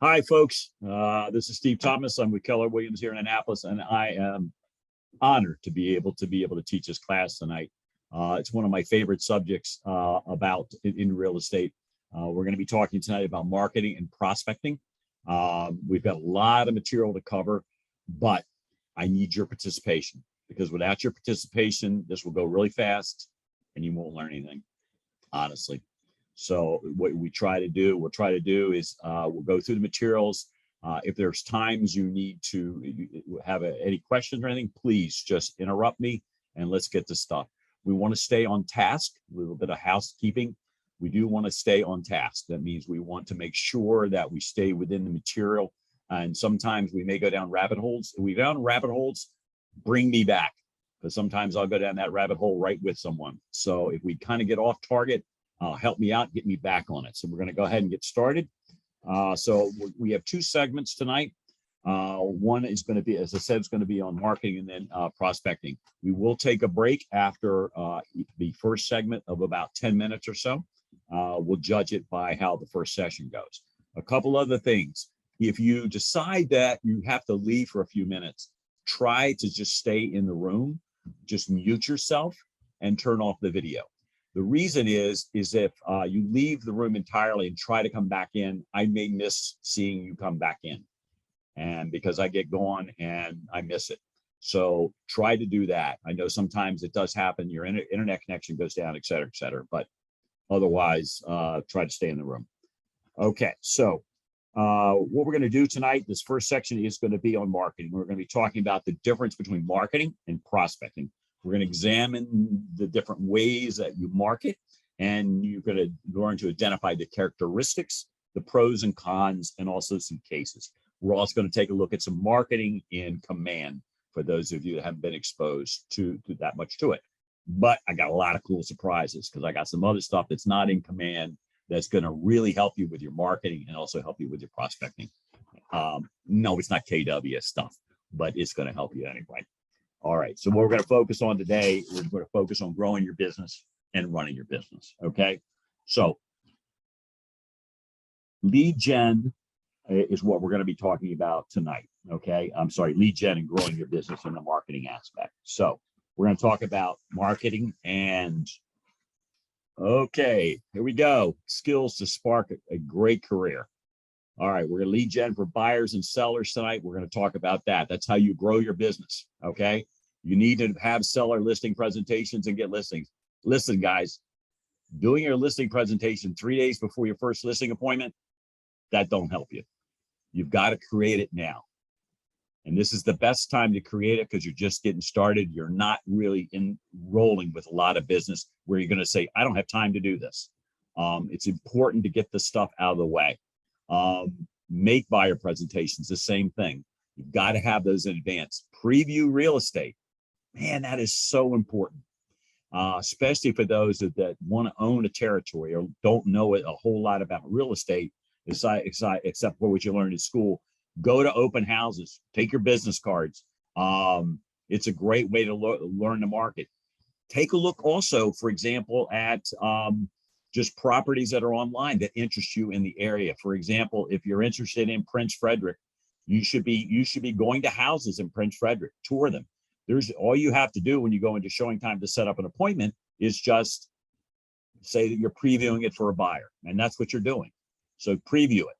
Hi, folks. This is Steve Thomas. I'm with Keller Williams here in Annapolis, and I am honored to be able to teach this class tonight. It's one of my favorite subjects about in real estate. We're going to be talking tonight about marketing and prospecting. We've got a lot of material to cover, but I need your participation, because without your participation, this will go really fast and you won't learn anything, honestly. So what we'll try to do is we'll go through the materials. If there's times you need to have any questions or anything, please just interrupt me and let's get to stuff. We want to stay on task, a little bit of housekeeping. We do want to stay on task. That means we want to make sure that we stay within the material. And sometimes we may go down rabbit holes. If we go down rabbit holes, bring me back, because sometimes I'll go down that rabbit hole right with someone. So if we kind of get off target, help me out, get me back on it. So we're going to go ahead and get started. So we have two segments tonight. One is going to be, as I said, it's going to be on marketing and then prospecting. We will take a break after the first segment of about 10 minutes or so. We'll judge it by how the first session goes. A couple other things. If you decide that you have to leave for a few minutes, try to just stay in the room, just mute yourself and turn off the video. The reason is if you leave the room entirely and try to come back in, I may miss seeing you come back in. And because I get going and I miss it. So try to do that. I know sometimes it does happen, your internet connection goes down, et cetera, but otherwise try to stay in the room. Okay, so what we're going to do tonight, this first section is going to be on marketing. We're going to be talking about the difference between marketing and prospecting. We're going to examine the different ways that you market, and you're going to learn to identify the characteristics, the pros and cons, and also some cases. We're also going to take a look at some marketing in command for those of you that haven't been exposed to that much to it. But I got a lot of cool surprises, because I got some other stuff that's not in command that's going to really help you with your marketing and also help you with your prospecting. No, it's not KW stuff, but it's going to help you anyway. All right, so what we're going to focus on today, we're going to focus on growing your business and running your business, okay? So lead gen is what we're going to be talking about tonight, okay? I'm sorry, lead gen and growing your business in the marketing aspect. So we're going to talk about marketing and, okay, here we go. Skills to spark a great career. All right, we're going to lead gen for buyers and sellers tonight. We're going to talk about that. That's how you grow your business, okay? You need to have seller listing presentations and get listings. Listen, guys, doing your listing presentation 3 days before your first listing appointment, that don't help you. You've got to create it now. And this is the best time to create it, because you're just getting started. You're not really enrolling with a lot of business where you're going to say, I don't have time to do this. It's important to get this stuff out of the way. Make buyer presentations, the same thing. You've got to have those in advance. Preview real estate. Man, that is so important, especially for those that want to own a territory or don't know a whole lot about real estate, except for what you learned in school. Go to open houses, take your business cards. It's a great way to learn the market. Take a look also, for example, at just properties that are online that interest you in the area. For example, if you're interested in Prince Frederick, you should be going to houses in Prince Frederick, tour them. There's all you have to do when you go into showing time to set up an appointment is just say that you're previewing it for a buyer, and that's what you're doing. So preview it.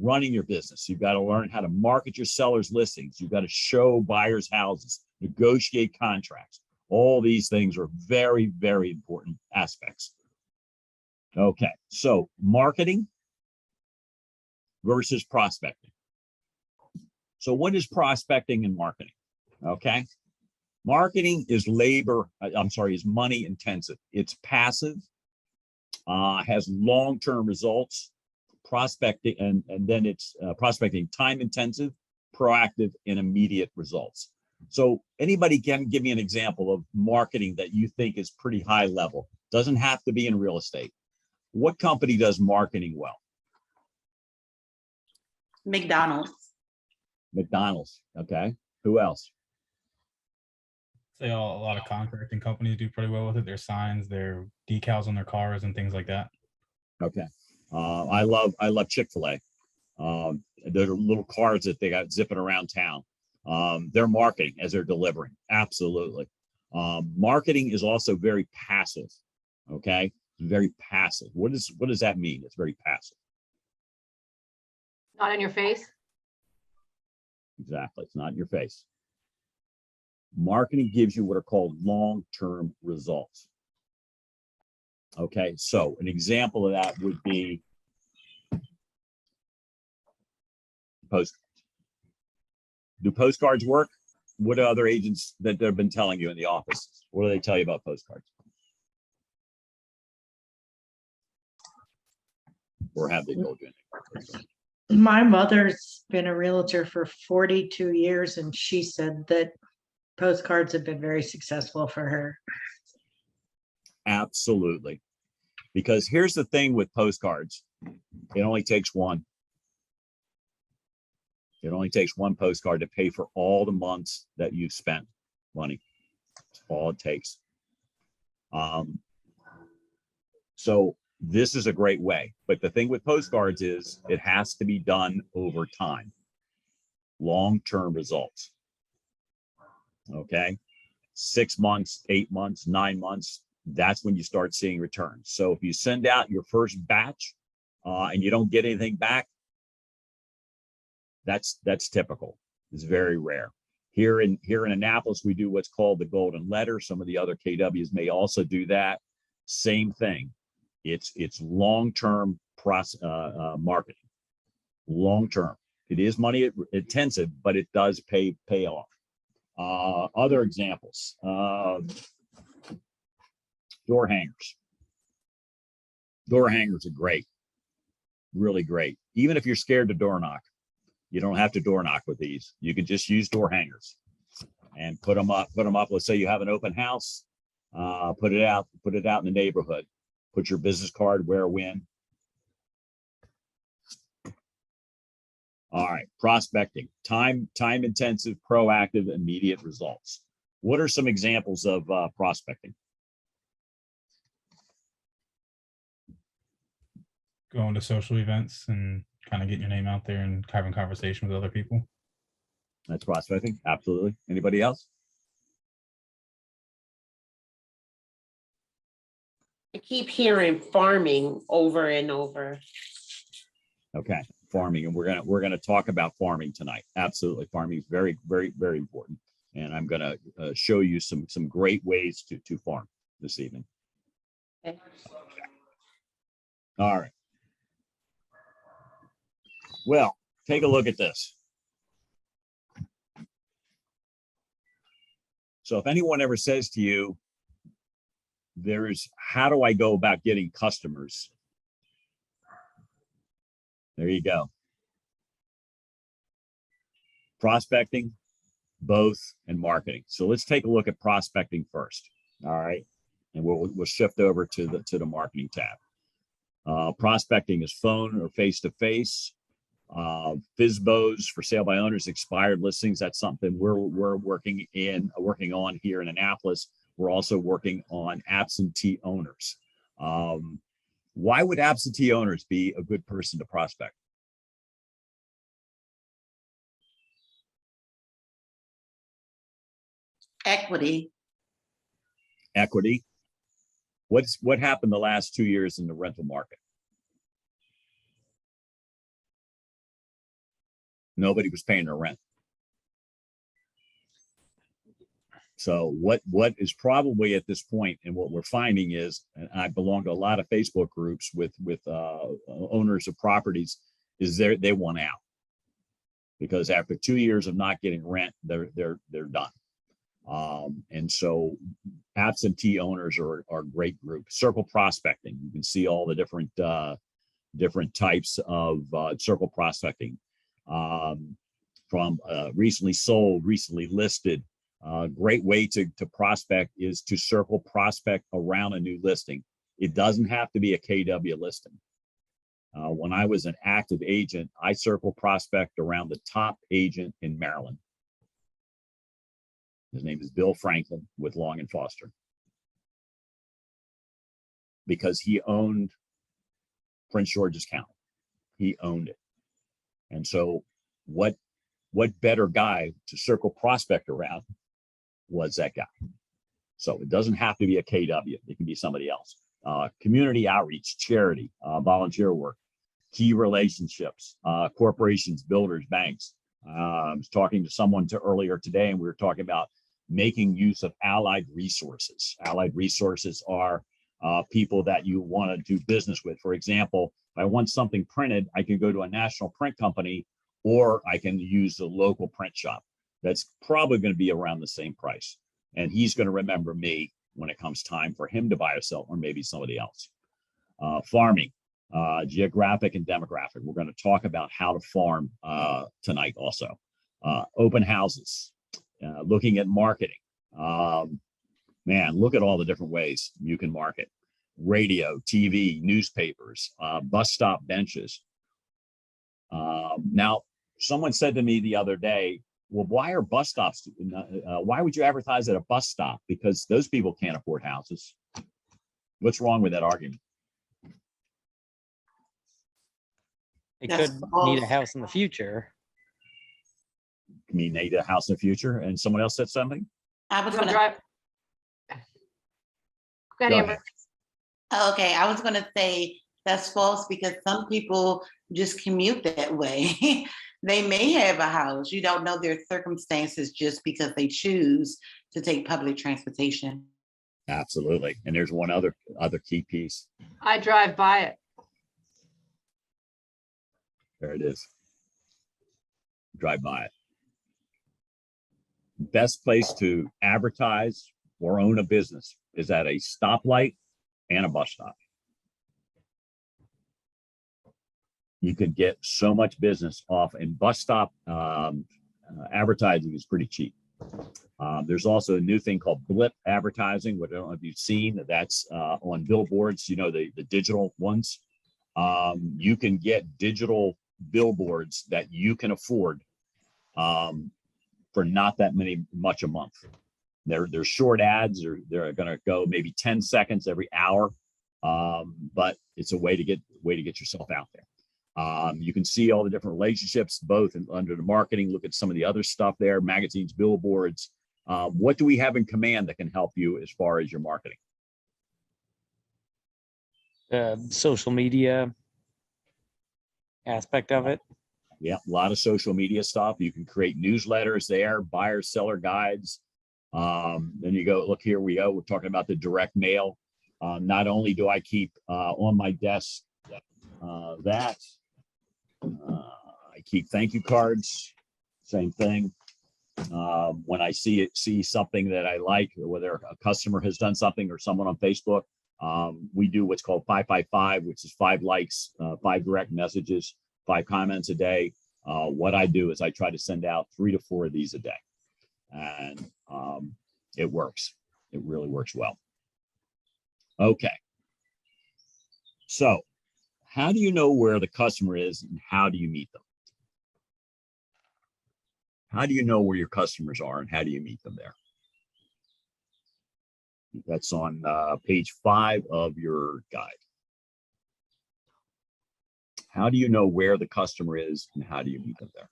Running your business, you've got to learn how to market your sellers' listings. You've got to show buyers houses, negotiate contracts. All these things are very, very important aspects. Okay, so marketing versus prospecting. So what is prospecting and marketing? Okay, marketing is is money intensive. It's passive, has long-term results. Prospecting and then it's prospecting time intensive, proactive, and immediate results. So anybody can give me an example of marketing that you think is pretty high level. Doesn't have to be in real estate. What company does marketing well? McDonald's. McDonald's. Okay. Who else? Say a lot of contracting companies do pretty well with it. Their signs, their decals on their cars and things like that. Okay. I love Chick-fil-A. the little cards that they got zipping around town. They're marketing as they're delivering. Absolutely. Marketing is also very passive. Okay. Very passive. What does that mean? It's very passive. Not in your face. Exactly. It's not in your face. Marketing gives you what are called long-term results. Okay. So an example of that would be postcards. Do postcards work? What are other agents that have been telling you in the office? What do they tell you about postcards? Or have they told you anything? My mother's been a realtor for 42 years, and she said that postcards have been very successful for her. Absolutely. Because here's the thing with postcards. It only takes one. It only takes one postcard to pay for all the months that you've spent money. That's all it takes. So this is a great way. But the thing with postcards is it has to be done over time. Long-term results. Okay. 6 months, 8 months, 9 months. That's when you start seeing returns. So if you send out your first batch and you don't get anything back, that's typical. It's very rare. Here in Annapolis, we do what's called the golden letter. Some of the other KWs may also do that. Same thing. It's long-term marketing. Long-term. It is money intensive, but it does pay off. Other examples. Door hangers. Door hangers are great. Really great. Even if you're scared to door knock, you don't have to door knock with these. You can just use door hangers and put them up. Let's say you have an open house, put it out in the neighborhood. Put your business card where, when. All right, prospecting, time intensive, proactive, immediate results. What are some examples of prospecting? Going to social events and kind of getting your name out there and having conversation with other people. That's prospecting. Absolutely. Anybody else? I keep hearing farming over and over. Okay, farming, and we're gonna talk about farming tonight. Absolutely, farming is very, very, very important, and I'm gonna show you some great ways to farm this evening. Okay. All right. Well, take a look at this. So if anyone ever says to you, how do I go about getting customers? There you go. Prospecting, both, and marketing. So let's take a look at prospecting first. All right. And we'll shift over to the marketing tab. Prospecting is phone or face-to-face. FSBOs, for sale by owners, expired listings. That's something we're working on here in Annapolis. We're also working on absentee owners. Why would absentee owners be a good person to prospect? Equity. Equity. What happened the last 2 years in the rental market? Nobody was paying their rent. So what is probably at this point, and what we're finding is, and I belong to a lot of Facebook groups with owners of properties, is they want out, because after 2 years of not getting rent, they're done. And so absentee owners are a great group. Circle prospecting, you can see all the different types of circle prospecting, from recently sold, recently listed. Great way to prospect is to circle prospect around a new listing. It doesn't have to be a KW listing. When I was an active agent, I circle prospect around the top agent in Maryland. His name is Bill Franklin with Long and Foster, because he owned Prince George's County. He owned it. And so what better guy to circle prospect around was that guy. So it doesn't have to be a KW. It can be somebody else. Community outreach, charity, volunteer work, key relationships, corporations, builders, banks. I was talking to someone earlier today, and we were talking about making use of allied resources. Allied resources are people that you want to do business with. For example, if I want something printed, I can go to a national print company, or I can use the local print shop. That's probably going to be around the same price. And he's going to remember me when it comes time for him to buy or sell, or maybe somebody else. Farming, geographic and demographic. We're going to talk about how to farm tonight also. Open houses, looking at marketing. Man, look at all the different ways you can market. Radio, TV, newspapers, bus stop benches. Now, someone said to me the other day, well, why are bus stops? Why would you advertise at a bus stop? Because those people can't afford houses. What's wrong with that argument? They That's could need false. a house in the future. I mean, they need a house in the future, and someone else said something? I was Go gonna, drive. Go ahead, Go Amber. ahead. okay, I was gonna say that's false because some people just commute that way. They may have a house. You don't know their circumstances just because they choose to take public transportation. Absolutely. And there's one other key piece. I drive by it. There it is. Drive by it. Best place to advertise or own a business is at a stoplight and a bus stop. You can get so much business off, and bus stop advertising is pretty cheap. There's also a new thing called Blip Advertising, which I don't know if you've seen. That's on billboards, you know, the digital ones. You can get digital billboards that you can afford for not that much a month. They're short ads, or they're going to go maybe 10 seconds every hour, but it's a way to get yourself out there. You can see all the different relationships, both under the marketing. Look at some of the other stuff there, magazines, billboards. What do we have in command that can help you as far as your marketing? Social media aspect of it. Yeah, a lot of social media stuff. You can create newsletters there, buyer seller guides. Then you go, look, here we go. We're talking about the direct mail. Not only do I keep on my desk I keep thank you cards, same thing. When I see something that I like, whether a customer has done something or someone on Facebook, we do what's called 555, which is 5 likes, 5 direct messages, 5 comments a day. What I do is I try to send out 3 to 4 of these a day, and it works. It really works well. Okay. So how do you know where the customer is, and how do you meet them? How do you know where your customers are, and how do you meet them there? That's on page 5 of your guide. How do you know where the customer is, and how do you meet them there?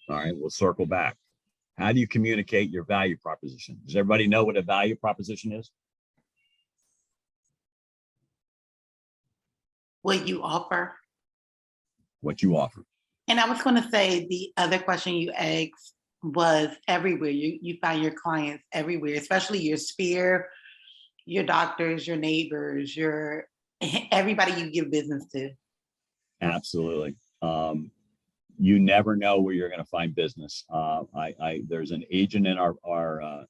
All right, we'll circle back. How do you communicate your value proposition? Does everybody know what a value proposition is? What you offer. What you offer. And I was going to say the other question you asked was everywhere. You find your clients everywhere, especially your sphere, your doctors, your neighbors, everybody you give business to. Absolutely. You never know where you're going to find business. There's an agent in our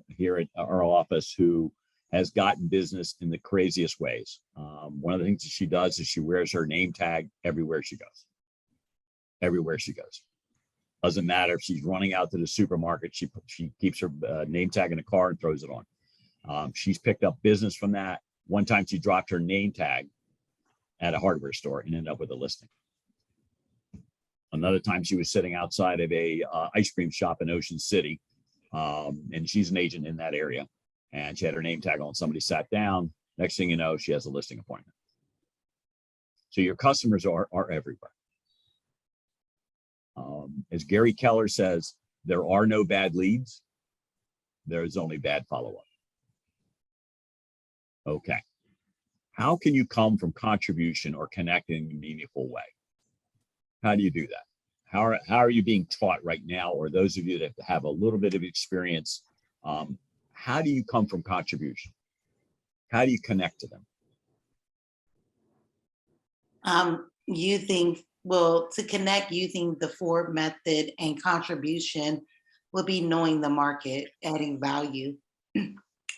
here at our office who has gotten business in the craziest ways. One of the things that she does is she wears her name tag everywhere she goes. Everywhere she goes. Doesn't matter if she's running out to the supermarket, she keeps her name tag in the car and throws it on. She's picked up business from that. One time she dropped her name tag at a hardware store and ended up with a listing. Another time she was sitting outside of a ice cream shop in Ocean City. And she's an agent in that area. And she had her name tag on. Somebody sat down. Next thing you know, she has a listing appointment. So your customers are everywhere. As Gary Keller says, there are no bad leads. There's only bad follow-up. Okay. How can you come from contribution or connecting in a meaningful way? How do you do that? How are you being taught right now, or those of you that have a little bit of experience, how do you come from contribution? How do you connect to them? To connect using the Ford method and contribution will be knowing the market, adding value,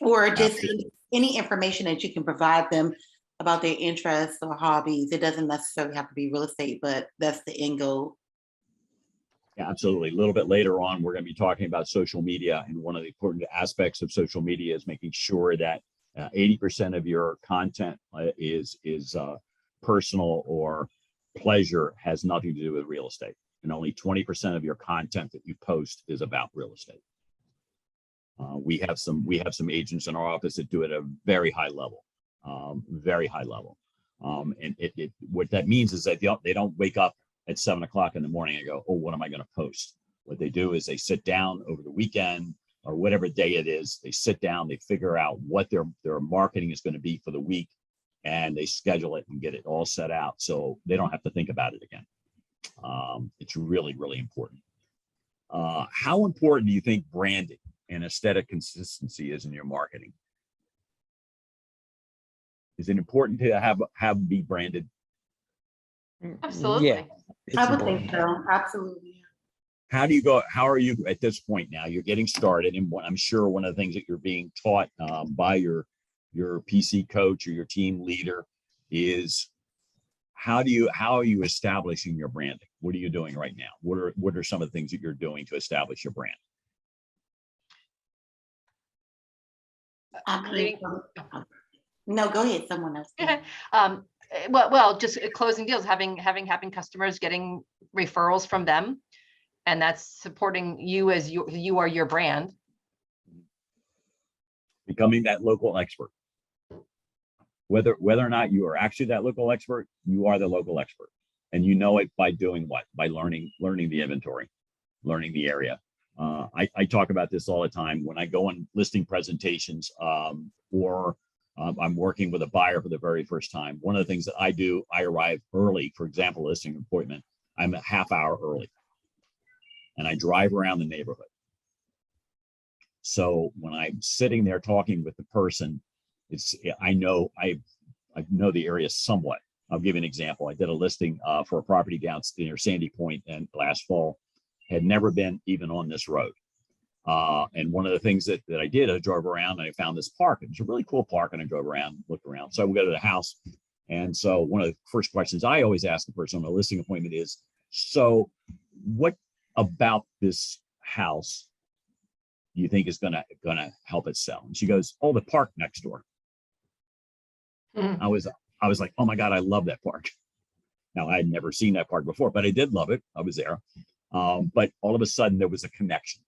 or just any information that you can provide them about their interests or hobbies. It doesn't necessarily have to be real estate, but that's the end goal. Yeah, absolutely. A little bit later on, we're going to be talking about social media. And one of the important aspects of social media is making sure that 80% of your content is personal or pleasure, has nothing to do with real estate. And only 20% of your content that you post is about real estate. We have some agents in our office that do it at a very high level, very high level. And what that means is that they don't wake up at 7 o'clock in the morning and go, oh, what am I going to post? What they do is they sit down over the weekend or whatever day it is. They sit down, they figure out what their marketing is going to be for the week, and they schedule it and get it all set out so they don't have to think about it again. It's really, really important. How important do you think branding and aesthetic consistency is in your marketing? Is it important to have be branded? Absolutely. Yeah, it's I would important. think so. Absolutely. How are you at this point now? You're getting started, and I'm sure one of the things that you're being taught by your PC coach or your team leader is how are you establishing your branding? What are you doing right now? What are some of the things that you're doing to establish your brand? Reading- No, go ahead. Someone else. Well, just closing deals, having customers, getting referrals from them, and that's supporting you as you are your brand. Becoming that local expert. Whether or not you are actually that local expert, you are the local expert, and you know it by doing what? By learning the inventory, learning the area. I talk about this all the time when I go on listing presentations, or I'm working with a buyer for the very first time. One of the things that I do, I arrive early. For example, listing appointment, I'm a half hour early, and I drive around the neighborhood. So when I'm sitting there talking with the person, I know the area somewhat. I'll give you an example. I did a listing for a property down near Sandy Point, and last fall, had never been even on this road. And one of the things that I did, I drove around and I found this park. It was a really cool park, and I drove around, looked around. So I would go to the house. And so one of the first questions I always ask the person on a listing appointment is, so what about this house do you think is gonna help it sell? And she goes, oh, the park next door. Mhm. I was like, oh my God, I love that park. Now, I had never seen that park before, but I did love it. I was there. But all of a sudden there was a connection.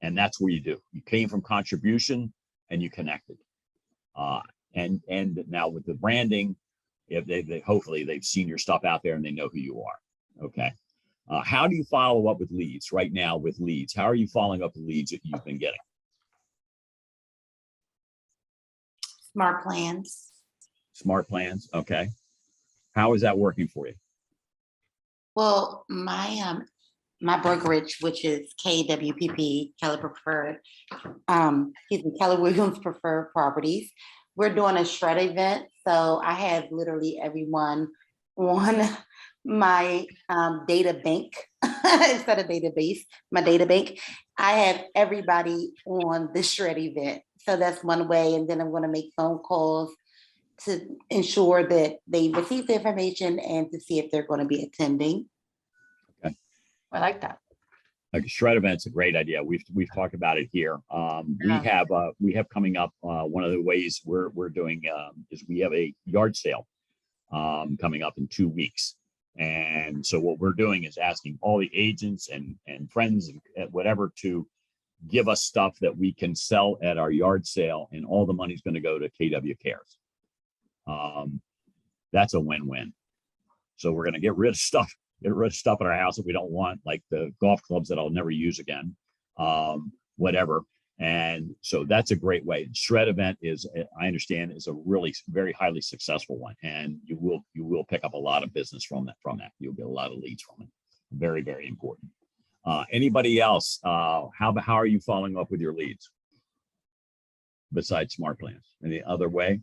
And that's where you do. You came from contribution and you connected. And now with the branding, if they hopefully they've seen your stuff out there and they know who you are. Okay. How do you follow up with leads right now with leads? How are you following up with leads that you've been getting? Smart plans. Smart plans. Okay. How is that working for you? Well, my brokerage, which is KWPP, Keller Preferred, Keller Williams Preferred Properties, we're doing a shred event. So I have literally everyone on my data bank instead of database, my data bank. I have everybody on the shred event. So that's one way. And then I'm going to make phone calls to ensure that they receive the information and to see if they're going to be attending. I like that. Like a shred event's a great idea. We've talked about it here. Yeah. We have coming up, one of the ways we're doing is we have a yard sale coming up in 2 weeks. And so what we're doing is asking all the agents and friends and whatever to give us stuff that we can sell at our yard sale, and all the money's going to go to KW Cares. That's a win-win. So we're going to get rid of stuff in our house that we don't want, like the golf clubs that I'll never use again, whatever. And so that's a great way. Shred event is, I understand, is a really very highly successful one, and you will pick up a lot of business from that. You'll get a lot of leads from it. Very, very important. Anybody else? How are you following up with your leads besides smart plans? Any other way?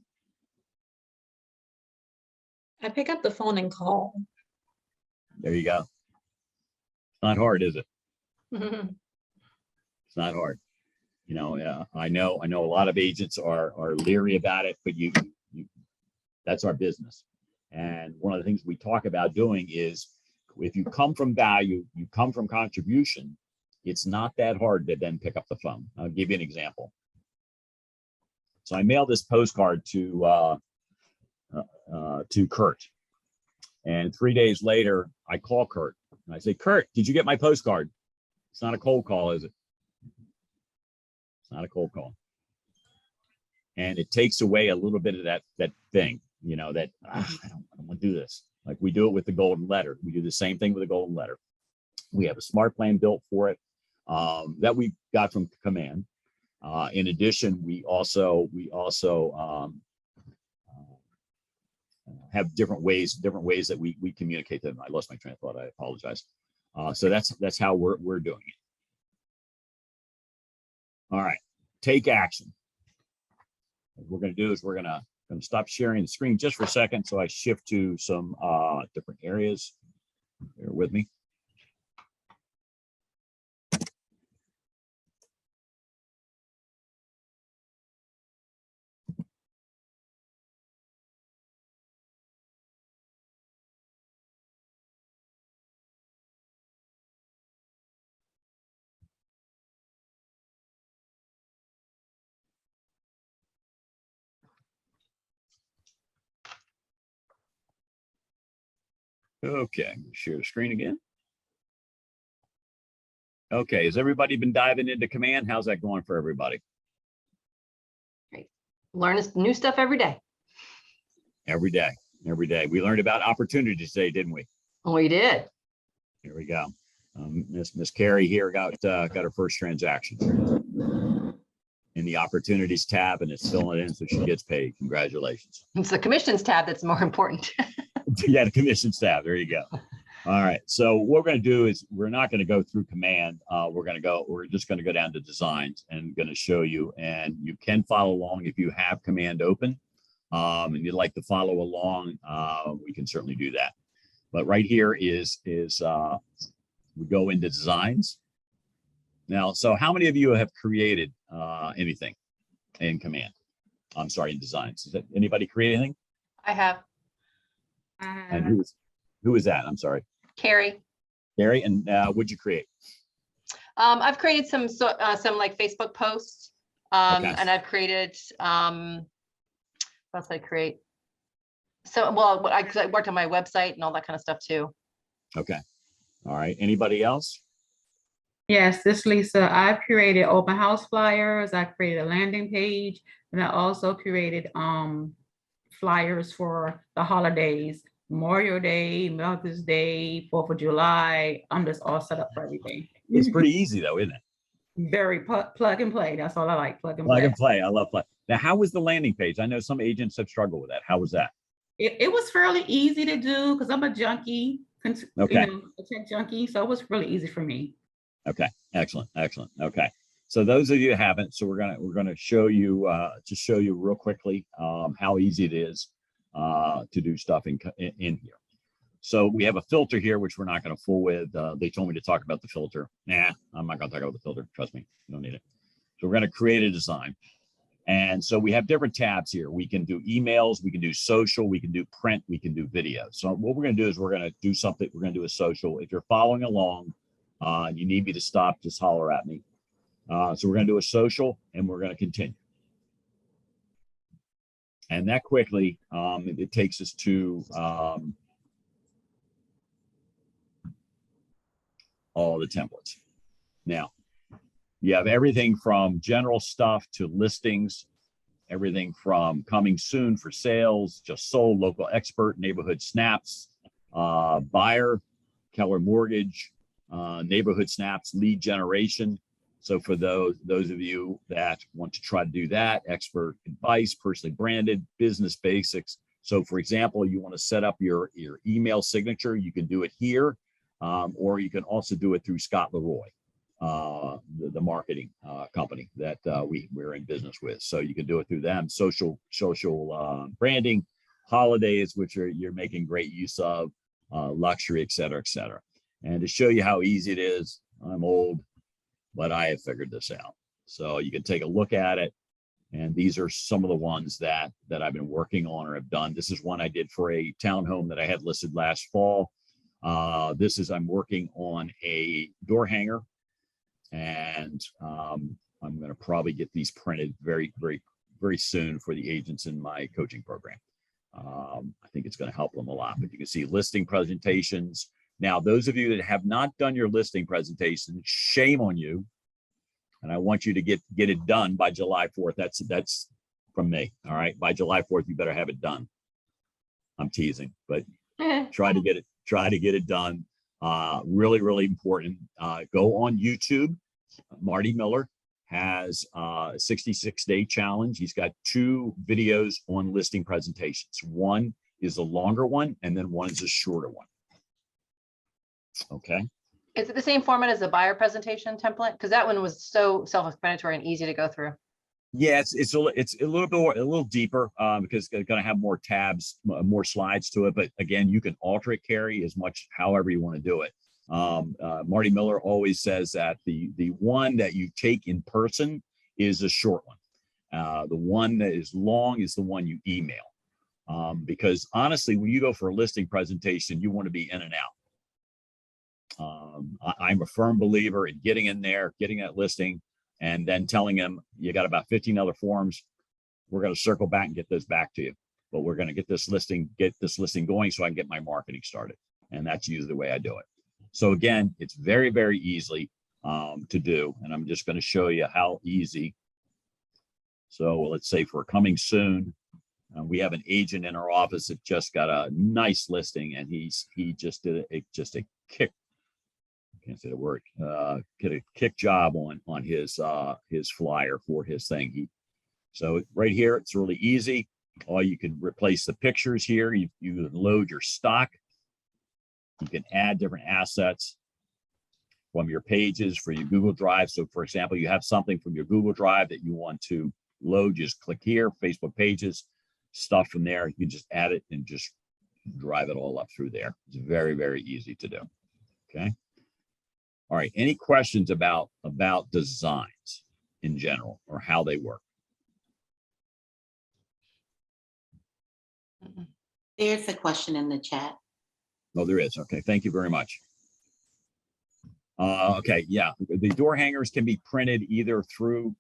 I pick up the phone and call. There you go. It's not hard, is it? It's not hard. You know, I know a lot of agents are leery about it, but you that's our business. And one of the things we talk about doing is, if you come from value, you come from contribution, it's not that hard to then pick up the phone. I'll give you an example. So I mailed this postcard to Kurt, and 3 days later I call Kurt and I say, Kurt, did you get my postcard? It's not a cold call, is it? It's not a cold call. And it takes away a little bit of that thing, you know, that I don't want to do this. Like we do it with the golden letter. We do the same thing with the golden letter. We have a smart plan built for it that we got from Command. In addition, we also have different ways that we communicate them. I lost my train of thought. I apologize. So that's how we're doing it. All right, take action. What we're going to do is we're going to stop sharing the screen just for a second, so I shift to some different areas. Bear with me. Okay, share the screen again. Okay, has everybody been diving into Command? How's that going for everybody? Learn new stuff every day. Every day. We learned about opportunities today, didn't we? Oh, we did. Here we go. Miss Carrie here got her first transaction in the opportunities tab, and it's filling it in so she gets paid. Congratulations. It's the commissions tab that's more important. Yeah, the commissions tab. There you go. All right. So what we're going to do is we're not going to go through Command. We're just going to go down to designs and going to show you, and you can follow along if you have Command open. And you'd like to follow along, we can certainly do that. But right here is we go into designs. Now, so how many of you have created anything in Command? I'm sorry, in designs. Is that anybody create anything? I have. And who is that? I'm sorry. Carrie. Gary, and what'd you create? I've created some like Facebook posts, Okay. and I've created what else did I create? So, well, because I worked on my website and all that kind of stuff too. Okay. All right. Anybody else? Yes, this is Lisa. I've created open house flyers. I created a landing page, and I also created flyers for the holidays, Memorial Day, Mother's Day, 4th of July. I'm just all set up for everything. It's pretty easy though, isn't it? Very plug and play. That's all I like. Plug and Plug play. and play. I love play. Now, how was the landing page? I know some agents have struggled with that. How was that? It was fairly easy to do because I'm a junkie, Okay. a tech junkie. So it was really easy for me. Okay. Excellent. Okay. So those of you who haven't, so we're gonna show you just show you real quickly how easy it is to do stuff in here. So we have a filter here, which we're not going to fool with. They told me to talk about the filter. Nah, I'm not going to talk about the filter. Trust me, you don't need it. So we're going to create a design. And so we have different tabs here. We can do emails, we can do social, we can do print, we can do video. So what we're going to do is we're going to do something. We're going to do a social. If you're following along, you need me to stop, just holler at me. So we're going to do a social, and we're going to continue. And that quickly, it takes us to all the templates. Now, you have everything from general stuff to listings, everything from coming soon for sales, just sold, local expert, neighborhood snaps, buyer, Keller Mortgage, neighborhood snaps, lead generation. So for those of you that want to try to do that, expert advice, personally branded, business basics. So for example, you want to set up your email signature, you can do it here, or you can also do it through Scott Leroy, the marketing company that we're in business with. So you can do it through them. Social branding, holidays, which you're making great use of, luxury, et cetera, et cetera. And to show you how easy it is, I'm old, but I have figured this out. So you can take a look at it. And these are some of the ones that I've been working on or have done. This is one I did for a townhome that I had listed last fall. I'm working on a door hanger, and I'm going to probably get these printed very, very, very soon for the agents in my coaching program. I think it's going to help them a lot. But you can see listing presentations. Now, those of you that have not done your listing presentation, shame on you. And I want you to get it done by July 4th. That's from me. All right. By July 4th, you better have it done. I'm teasing, but try to get it done. Really, really important. Go on YouTube. Marty Miller has a 66-day challenge. He's got 2 videos on listing presentations. One is a longer one, and then one is a shorter one. Okay. Is it the same format as the buyer presentation template? Because that one was so self-explanatory and easy to go through. Yeah, it's a little deeper because it's going to have more tabs, more slides to it. But again, you can alter it, Carrie, as much however you want to do it. Marty Miller always says that the one that you take in person is a short one. The one that is long is the one you email. Because honestly, when you go for a listing presentation, you want to be in and out. I'm a firm believer in getting in there, getting that listing, and then telling them you got about 15 other forms. We're going to circle back and get those back to you, but we're going to get this listing going so I can get my marketing started. And that's usually the way I do it. So again, it's very, very easily to do. And I'm just going to show you how easy. So let's say for coming soon, we have an agent in our office that just got a nice listing, and he just did a kick. Can't say the word. Get a kick job on his flyer for his thing. So right here, it's really easy. You can replace the pictures here. You can load your stock. You can add different assets from your pages for your Google Drive. So for example, you have something from your Google Drive that you want to load, just click here, Facebook pages, stuff from there. You can just add it and just drive it all up through there. It's very, very easy to do. Okay. All right. Any questions about designs in general or how they work? There's a question in the chat. Oh, there is. Okay. Thank you very much. Okay. Yeah. The door hangers can be printed either through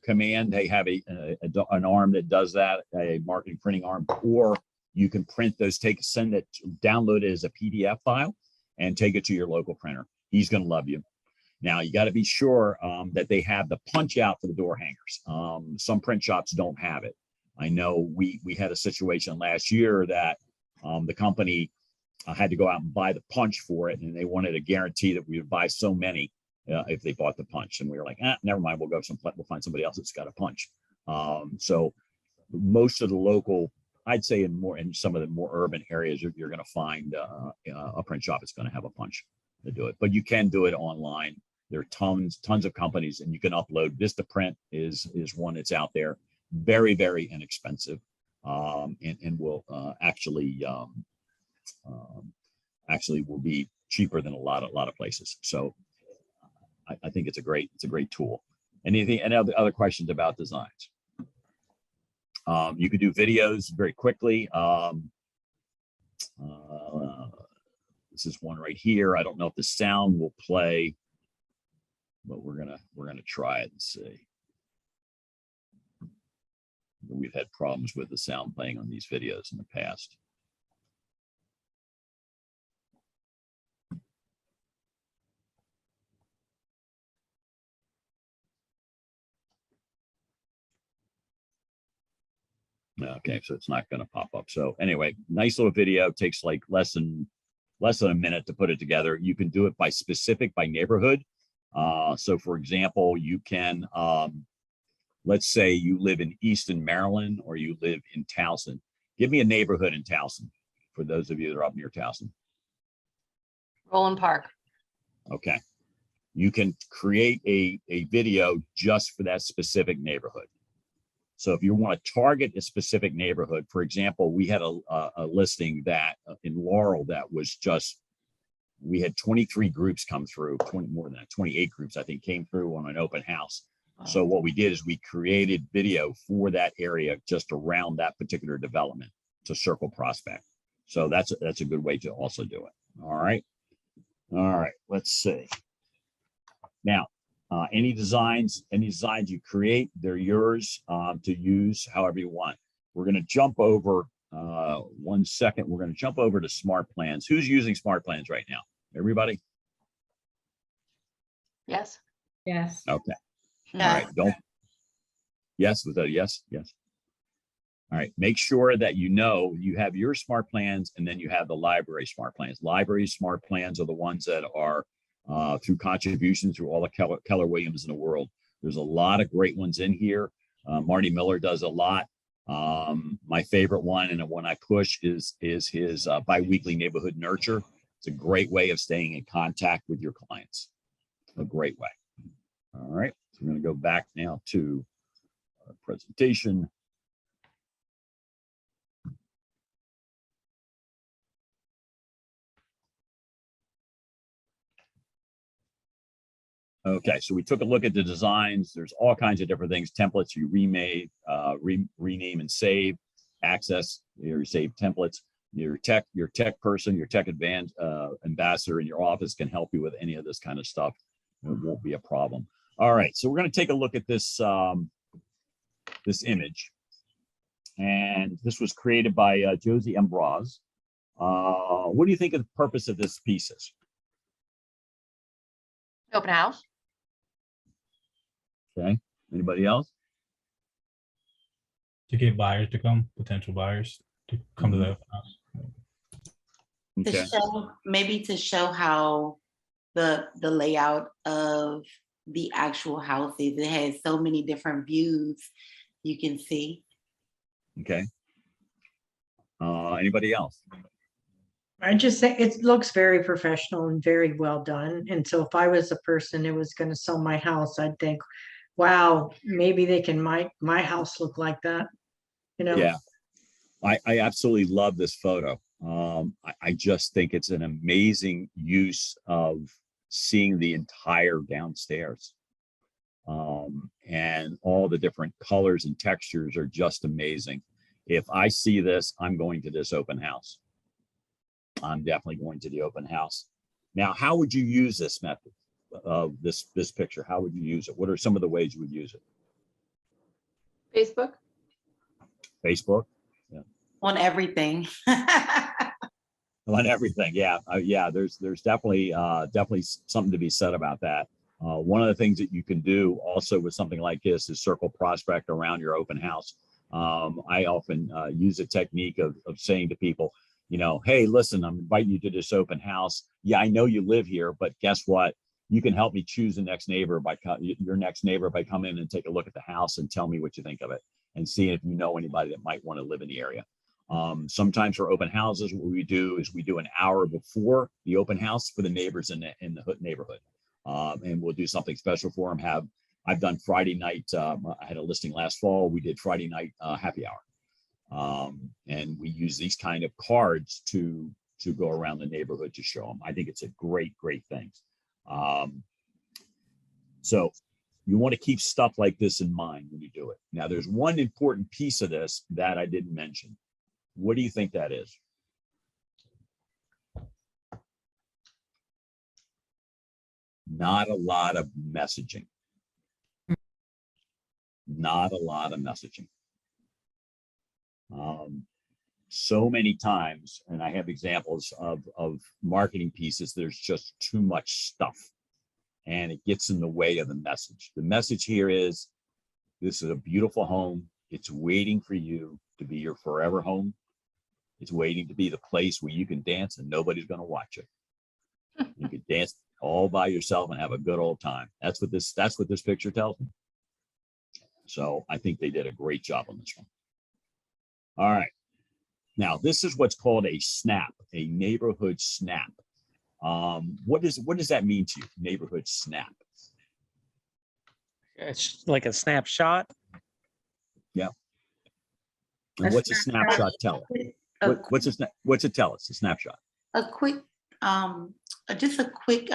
command. They have an arm that does that, a marketing printing arm, or you can print those, download it as a PDF file and take it to your local printer. He's going to love you. Now, you got to be sure that they have the punch out for the door hangers. Some print shops don't have it. I know we had a situation last year that the company had to go out and buy the punch for it, and they wanted a guarantee that we would buy so many if they bought the punch. And we were like, never mind, we'll find somebody else that's got a punch. So most of the local, I'd say in some of the more urban areas, you're going to find a print shop that's going to have a punch to do it. But you can do it online. There are tons of companies, and you can upload. Vistaprint is one that's out there, very, very inexpensive, and will actually will be cheaper than a lot of places. So I think it's a great tool. Any other questions about designs? You could do videos very quickly. This is one right here. I don't know if the sound will play, but we're gonna try it and see. We've had problems with the sound playing on these videos in the past. Okay, so it's not going to pop up. So anyway, nice little video. Takes like less than a minute to put it together. You can do it by specific, by neighborhood. So for example, you can, let's say you live in Easton, Maryland, or you live in Towson. Give me a neighborhood in Towson, for those of you that are up near Towson. Roland Park. Okay. You can create a video just for that specific neighborhood. So if you want to target a specific neighborhood, for example, we had a listing that in Laurel that was just, we had 23 groups come through, 20 more than that, 28 groups, I think, came through on an open house. So what we did is we created video for that area just around that particular development to circle prospect. So that's a good way to also do it. All right. All right. Let's see. Now, any designs you create, they're yours to use however you want. We're going to jump over 1 second. We're going to jump over to Smart Plans. Who's using Smart Plans right now? Everybody? Yes. Yes. Okay. All Yeah. right. Don't. Yes. Was that a yes? Yes. All right. Make sure that you have your Smart Plans and then you have the library Smart Plans. Library Smart Plans are the ones that are through contributions through all the Keller Williams in the world. There's a lot of great ones in here. Marty Miller does a lot. My favorite one and the one I push is his biweekly neighborhood nurture. It's a great way of staying in contact with your clients. A great way. All right. So we're going to go back now to our presentation. Okay, so we took a look at the designs. There's all kinds of different things, templates you remade, rename and save, access your saved templates. Your tech person, your tech ambassador in your office can help you with any of this kind of stuff. It won't be a problem. All right, so we're going to take a look at this this image, and this was created by Josie Ambroise. What do you think of the purpose of this piece is? Open house. Okay, anybody else? To get buyers to come, potential buyers to come to the open house. To Okay, show, maybe to show how the layout of the actual house is. It has so many different views you can see. okay. Anybody else? I just say it looks very professional and very well done. And so if I was a person who was going to sell my house, I'd think, wow, maybe they can make my house look like that. You know? Yeah, I absolutely love this photo. I just think it's an amazing use of seeing the entire downstairs. And all the different colors and textures are just amazing. If I see this, I'm going to this open house. I'm definitely going to the open house. Now, how would you use this method of this picture? How would you use it? What are some of the ways you would use it? Facebook. Facebook? On everything. On everything, yeah, yeah. There's definitely something to be said about that. One of the things that you can do also with something like this is circle prospect around your open house. I often use a technique of saying to people, you know, hey, listen, I'm inviting you to this open house. Yeah, I know you live here, but guess what? You can help me choose the next neighbor your next neighbor by coming in and take a look at the house and tell me what you think of it and see if you know anybody that might want to live in the area. Sometimes for open houses, what we do is we do an hour before the open house for the neighbors in the neighborhood. And we'll do something special for them. I've done Friday night. I had a listing last fall. We did Friday night happy hour. And we use these kind of cards to go around the neighborhood to show them. I think it's a great thing. So you want to keep stuff like this in mind when you do it. Now, there's one important piece of this that I didn't mention. What do you think that is? Not a lot of messaging. Not a lot of messaging. So many times, and I have examples of marketing pieces, there's just too much stuff and it gets in the way of the message. The message here is, this is a beautiful home. It's waiting for you. to be your forever home. It's waiting to be the place where you can dance and nobody's going to watch you. You can dance all by yourself and have a good old time. That's what this picture tells me. So I think they did a great job on this one. All right. Now, this is what's called a snap, a neighborhood snap. What does that mean to you, neighborhood snap? It's like a snapshot. And A what's a snapshot. snapshot tell us? A What's it tell us? A snapshot. quick, just a quick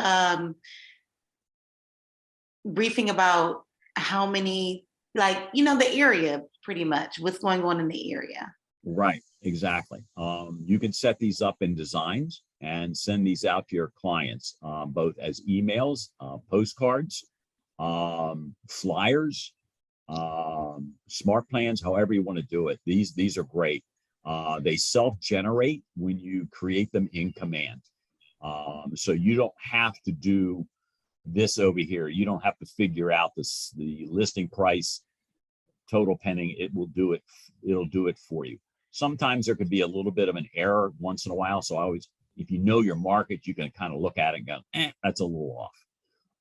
briefing about how many, like, the area, pretty much, what's going on in the area. Right, exactly. You can set these up in designs and send these out to your clients, both as emails, postcards, flyers, smart plans, however you want to do it. These are great. They self-generate when you create them in command. So you don't have to do this over here. You don't have to figure out the listing price, total pending. It'll do it for you. Sometimes there could be a little bit of an error once in a while. So if you know your market, you can kind of look at it and go, that's a little off.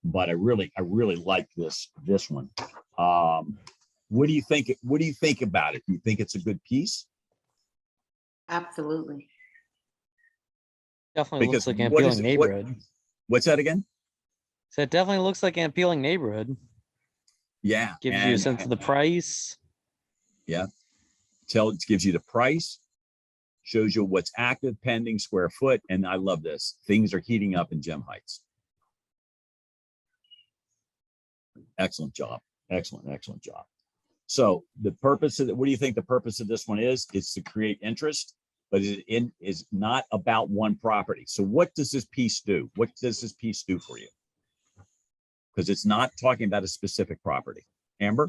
But I really like this one. What do you think? What do you think about it? Do you think it's a good piece? Absolutely. Definitely Because looks like an what appealing is it- neighborhood. What's that again? So it definitely looks like an appealing neighborhood. Yeah. Gives you a sense of the price. It gives you the price, shows you what's active, pending, square foot, and I love this. Things are heating up in Gem Heights. Excellent job. Excellent job. So the purpose of what do you think the purpose of this one is? It's to create interest, but it is not about one property. So what does this piece do? What does this piece do for you? Because it's not talking about a specific property. Amber?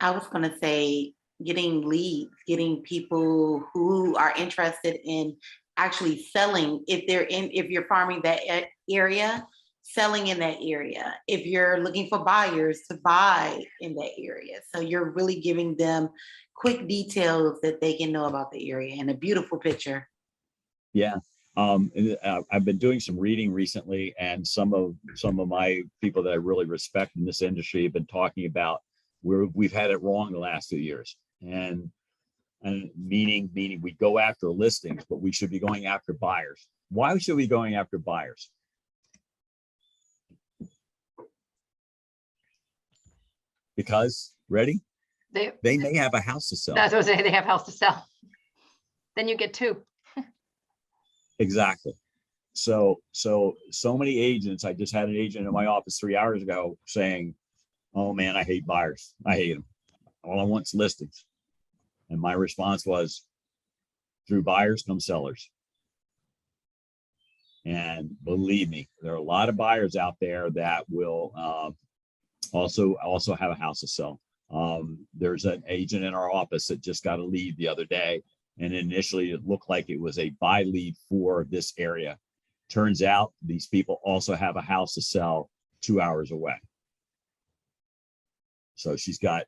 I was going to say getting leads, getting people who are interested in actually selling. If you're farming that area, selling in that area. If you're looking for buyers, to buy in that area. So you're really giving them quick details that they can know about the area and a beautiful picture. Yeah. I've been doing some reading recently, and some of my people that I really respect in this industry have been talking about where we've had it wrong the last 2 years. And meaning we go after listings, but we should be going after buyers. Why should we be going after buyers? Because ready? They may have a house to sell. That's what I say, they have house to sell. Then you get two. Exactly. So many agents. I just had an agent in my office 3 hours ago saying, "Oh man, I hate buyers. I hate them. All I want is listings." And my response was, "Through buyers come sellers." And believe me, there are a lot of buyers out there that will also have a house to sell. There's an agent in our office that just got a lead the other day, and initially it looked like it was a buy lead for this area. Turns out these people also have a house to sell 2 hours away. So she's got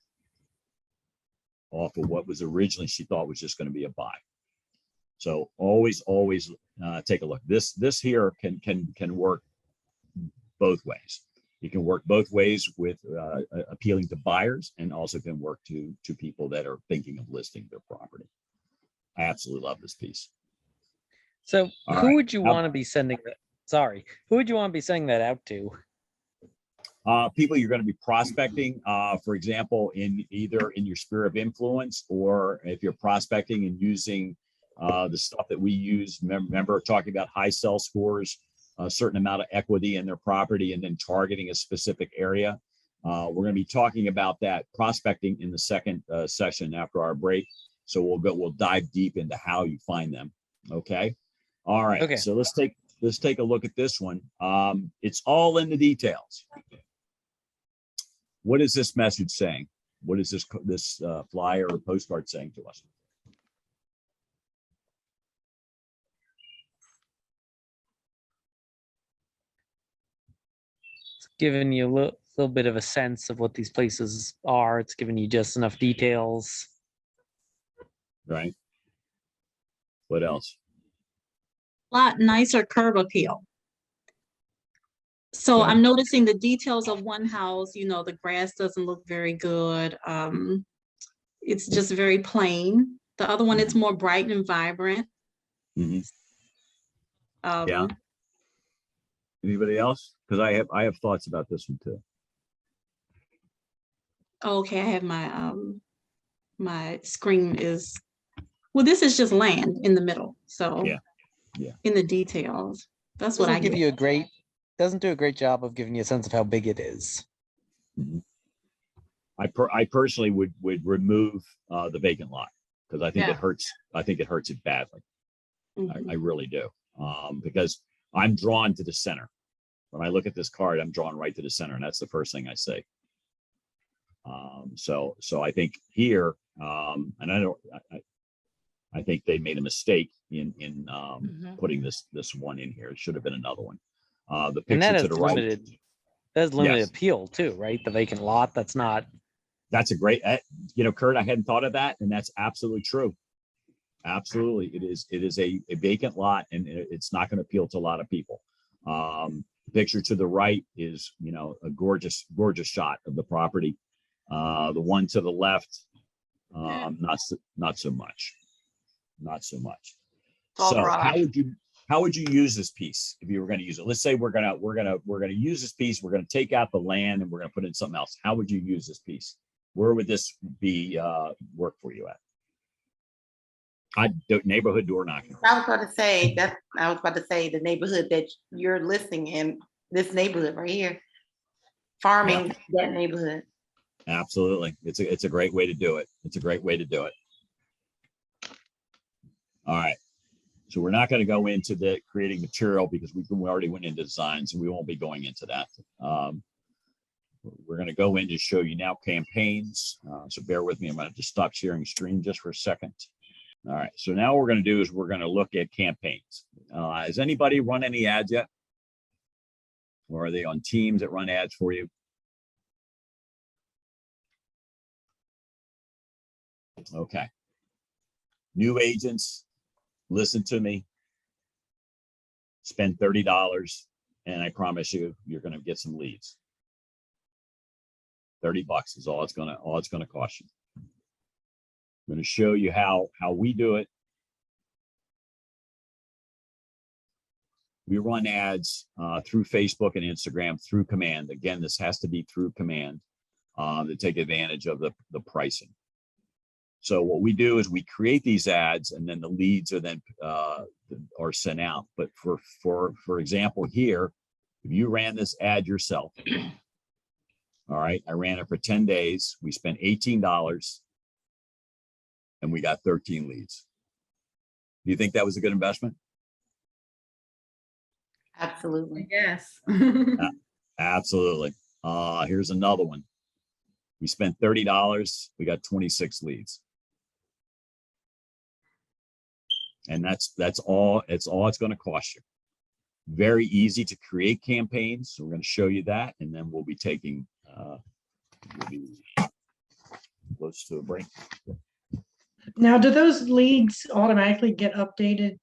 off of what was originally she thought was just going to be a buy. So always take a look. This here can work both ways. It can work both ways with appealing to buyers, and also can work to people that are thinking of listing their property. I absolutely love this piece. So All who right. would you How- want to be sending that? Sorry, who would you want to be sending that out to? People you're going to be prospecting, for example, either in your sphere of influence, or if you're prospecting and using the stuff that we use. Remember talking about high sell scores, a certain amount of equity in their property, and then targeting a specific area. We're going to be talking about that prospecting in the second session after our break. So we'll dive deep into how you find them. Okay. All right. Okay. So let's take a look at this one. It's all in the details. What is this message saying? What is this flyer or postcard saying to us? It's giving you a little bit of a sense of what these places are. It's giving you just enough details. Right. What else? Lot nicer curb appeal. So Okay. I'm noticing the details of one house, the grass doesn't look very good. It's just very plain. The other one, it's more bright and vibrant. Mhm. Yeah. Um, Anybody else? Because I have thoughts about this one too. Okay, I have my screen is, well, this is just land in the middle, so. Yeah, yeah. In the details, that's what I Doesn't give get. you a great, doesn't do a great job of giving you a sense of how big it is. Mhm. I personally would remove the vacant lot because I think Yeah. it hurts. I think it hurts it badly. Mhm. I really do. Because I'm drawn to the center. When I look at this card, I'm drawn right to the center, and that's the first thing I say. So I think here, and I think they made a mistake in putting this one in here. It should have been another one. The And picture that to is the right. limited. That's limited Yes. appeal too, right? The vacant lot, that's not. That's a great, Kurt, I hadn't thought of that, and that's absolutely true. Absolutely, it is a vacant lot, and it's not going to appeal to a lot of people. The picture to the right is, a gorgeous shot of the property. The one to the left, not so much, not so much. It's all So garage. how would you use this piece if you were going to use it? Let's say we're gonna use this piece. We're gonna take out the land and we're gonna put in something else. How would you use this piece? Where would this be work for you at? Neighborhood door knocking. I was about to say that. I was about to say the neighborhood that you're listing in, this neighborhood right here, farming that neighborhood. Absolutely, it's a great way to do it. It's a great way to do it. All right, so we're not going to go into the creating material because we already went into design, so we won't be going into that. We're going to go in to show you now campaigns. So bear with me. I'm going to just stop sharing screen just for a second. All right, so now what we're going to do is we're going to look at campaigns. Has anybody run any ads yet? Or are they on teams that run ads for you? Okay. New agents, listen to me. Spend $30, and I promise you, you're going to get some leads. $30 is all it's going to cost you. I'm going to show you how we do it. We run ads through Facebook and Instagram through command. Again, this has to be through command to take advantage of the pricing. So what we do is we create these ads, and then the leads are then are sent out. But for example, here, if you ran this ad yourself, all right, I ran it for 10 days. We spent $18, and we got 13 leads. Do you think that was a good investment? Absolutely. Yes. Absolutely. Here's another one. We spent $30. We got 26 leads. And that's all it's going to cost you. Very easy to create campaigns. So we're going to show you that, and then we'll be taking we'll be close to a break. Now, do those leads automatically get updated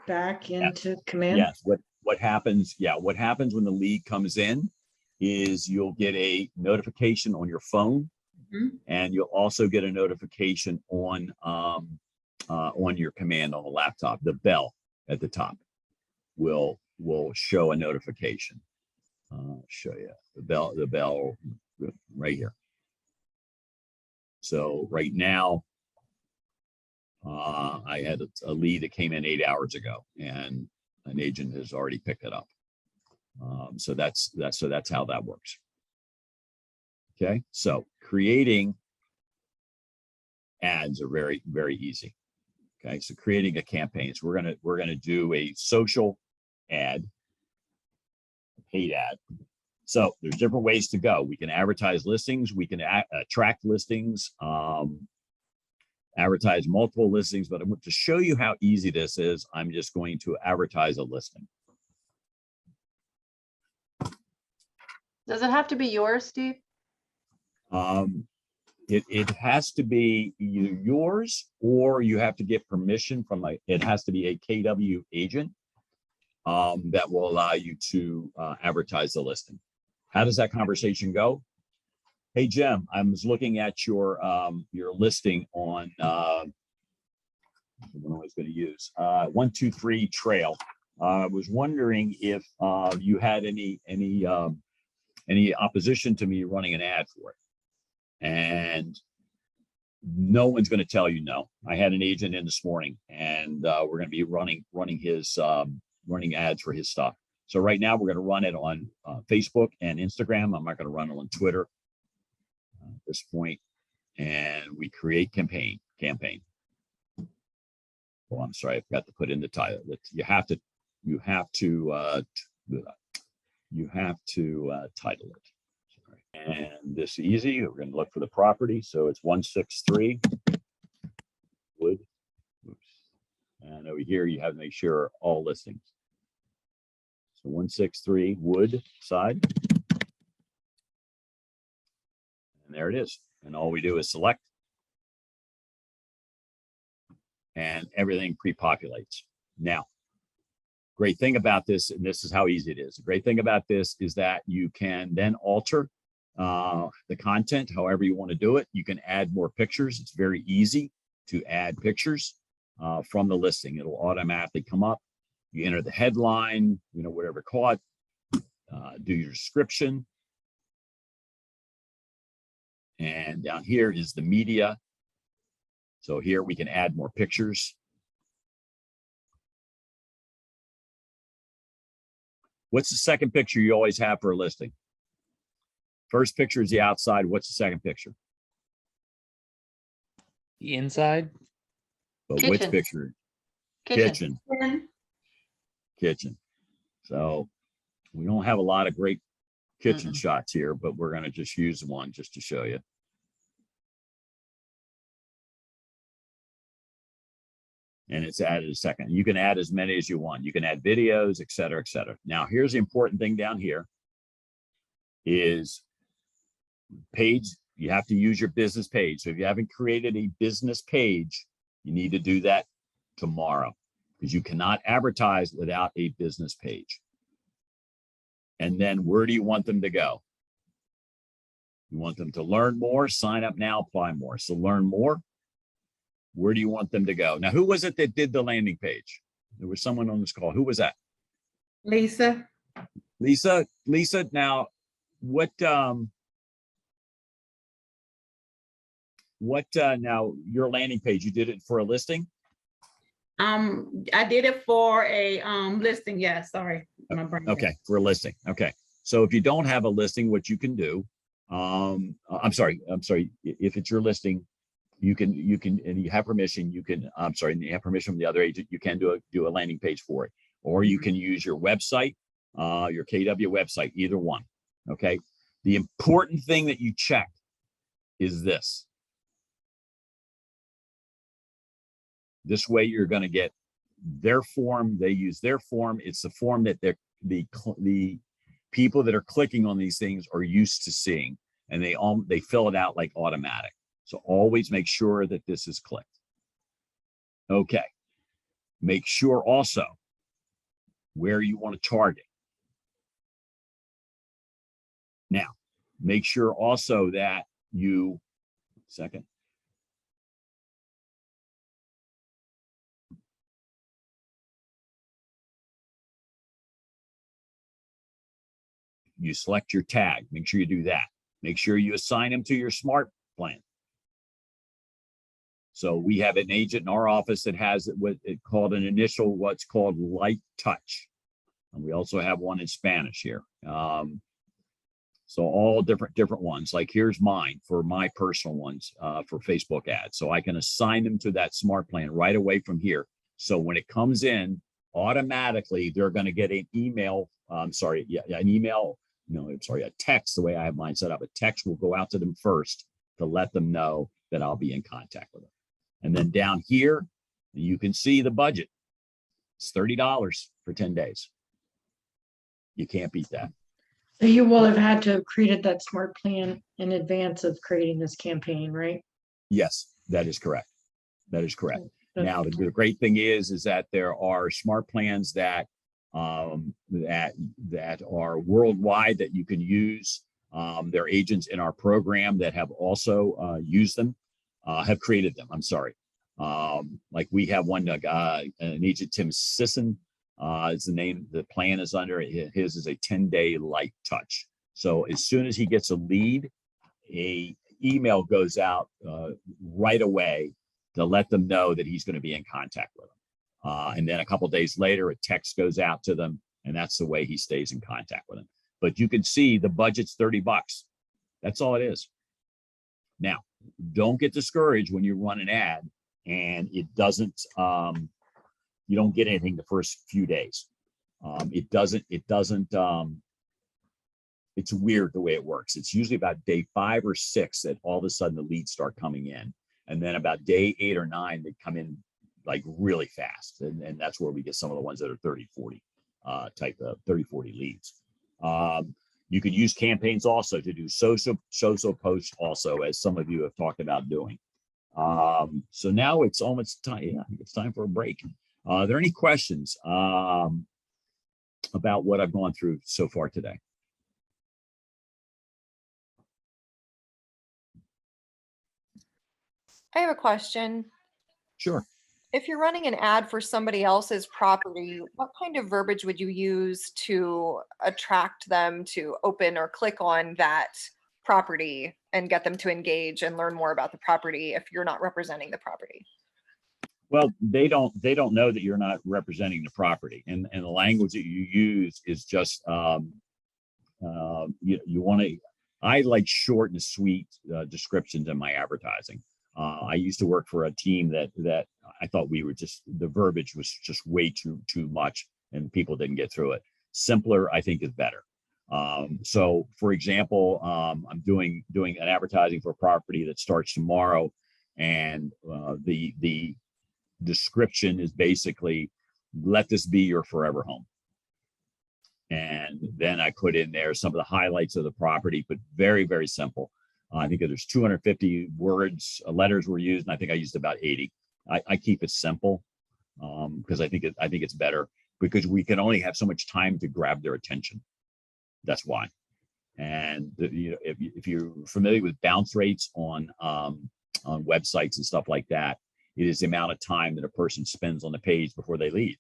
back into command? Yes. What happens? Yeah. What happens when the lead comes in is you'll get a notification on your phone, and you'll also get a notification on your command on the laptop. The bell at the top will show a notification. Show you the bell right here. So right now, I had a lead that came in 8 hours ago, and an agent has already picked it up. So that's how that works. Okay, so creating ads are very, very easy. Okay, so creating a campaign. So we're gonna do a social ad, a paid ad. So there's different ways to go. We can advertise listings. We can attract listings. Advertise multiple listings, but to show you how easy this is, I'm just going to advertise a listing. Does it have to be yours, Steve? it has to be either yours or you have to get permission from it has to be a KW agent that will allow you to advertise the listing. How does that conversation go? Hey, Jim, I was looking at your listing on the one I was going to use 123 Trail. I was wondering if you had any opposition to me running an ad for it. And no one's going to tell you no. I had an agent in this morning, and we're going to be running his running ads for his stuff. So right now we're going to run it on Facebook and Instagram. I'm not going to run it on Twitter at this point. And we create campaign. Well, I'm sorry, I forgot to put in the title. You have to title it. Sorry. And this is easy. We're going to look for the property. So it's 163 Wood. Oops. And over here, you have to make sure all listings. So 163 Wood side. And there it is. And all we do is select. And everything pre-populates. Now, great thing about this, and this is how easy it is. The great thing about this is that you can then alter the content however you want to do it. You can add more pictures. It's very easy to add pictures from the listing. It'll automatically come up. You enter the headline, whatever caught, do your description. And down here is the media. So here we can add more pictures. What's the second picture you always have for a listing? First picture is the outside. What's the second picture? The inside. But which Kitchen. picture? Kitchen. Kitchen. So we don't have a lot of great kitchen shots here, but we're going to just use one just to show you. And it's added a second. You can add as many as you want. You can add videos, et cetera, et cetera. Now, here's the important thing down here is page. You have to use your business page. So if you haven't created a business page, you need to do that tomorrow because you cannot advertise without a business page. And then where do you want them to go? You want them to learn more, sign up now, apply more. So learn more. Where do you want them to go? Now, who was it that did the landing page? There was someone on this call. Who was that? Lisa. Lisa, now now your landing page, you did it for a listing? I did it for a listing. Yeah, sorry. My brain. Okay, for a listing. Okay. So if you don't have a listing, what you can do, I'm sorry. If it's your listing, you can, and you have permission, you can, and you have permission from the other agent, you can do a landing page for it, or you can use your website, your KW website, either one. Okay. The important thing that you check is this. This way you're going to get their form. They use their form. It's the form that the people that are clicking on these things are used to seeing, and they fill it out like automatic. So always make sure that this is clicked. Okay. Make sure also where you want to target. Now, make sure also that you, second. You select your tag. Make sure you do that. Make sure you assign them to your smart plan. So we have an agent in our office that has what's called light touch. And we also have one in Spanish here. So all different ones. Like here's mine for my personal ones for Facebook ads. So I can assign them to that smart plan right away from here. So when it comes in, automatically they're going to get an email. A text. The way I have mine set up, a text will go out to them first to let them know that I'll be in contact with them. And then down here, you can see the budget. It's $30 for 10 days. You can't beat that. So you will have had to have created that smart plan in advance of creating this campaign, right? Yes, that is correct. That is correct. That's Now, the great thing is that there are smart plans that that are worldwide that you can use. There are agents in our program that have also used them, have created them. I'm sorry. Like we have one, an agent, Tim Sisson, is the name. The plan is under. His is a 10-day light touch. So as soon as he gets a lead, a email goes out right away to let them know that he's going to be in contact with them. And then a couple of days later, a text goes out to them, and that's the way he stays in contact with them. But you can see the budget's $30. That's all it is. Now, don't get discouraged when you run an ad and it doesn't, you don't get anything the first few days. It's weird the way it works. It's usually about day 5 or 6 that all of a sudden the leads start coming in. And then about day 8 or 9, they come in like really fast. And that's where we get some of the ones that are 30, 40 type of 30, 40 leads. You can use campaigns also to do social posts also, as some of you have talked about doing. So now it's almost time. Yeah, I think it's time for a break. Are there any questions about what I've gone through so far today? I have a question. Sure. If you're running an ad for somebody else's property, what kind of verbiage would you use to attract them to open or click on that property and get them to engage and learn more about the property if you're not representing the property? Well, they don't know that you're not representing the property, and the language that you use is just you want to. I like short and sweet descriptions in my advertising. I used to work for a team that I thought we were just, the verbiage was just way too much and people didn't get through it. Simpler, I think, is better. So for example, I'm doing an advertising for a property that starts tomorrow, and the description is basically, let this be your forever home. And then I put in there some of the highlights of the property, but very, very simple. I think there's 250 words, letters were used, and I think I used about 80. I keep it simple because I think it's better, because we can only have so much time to grab their attention. That's why. And if you're familiar with bounce rates on websites and stuff like that, it is the amount of time that a person spends on the page before they leave.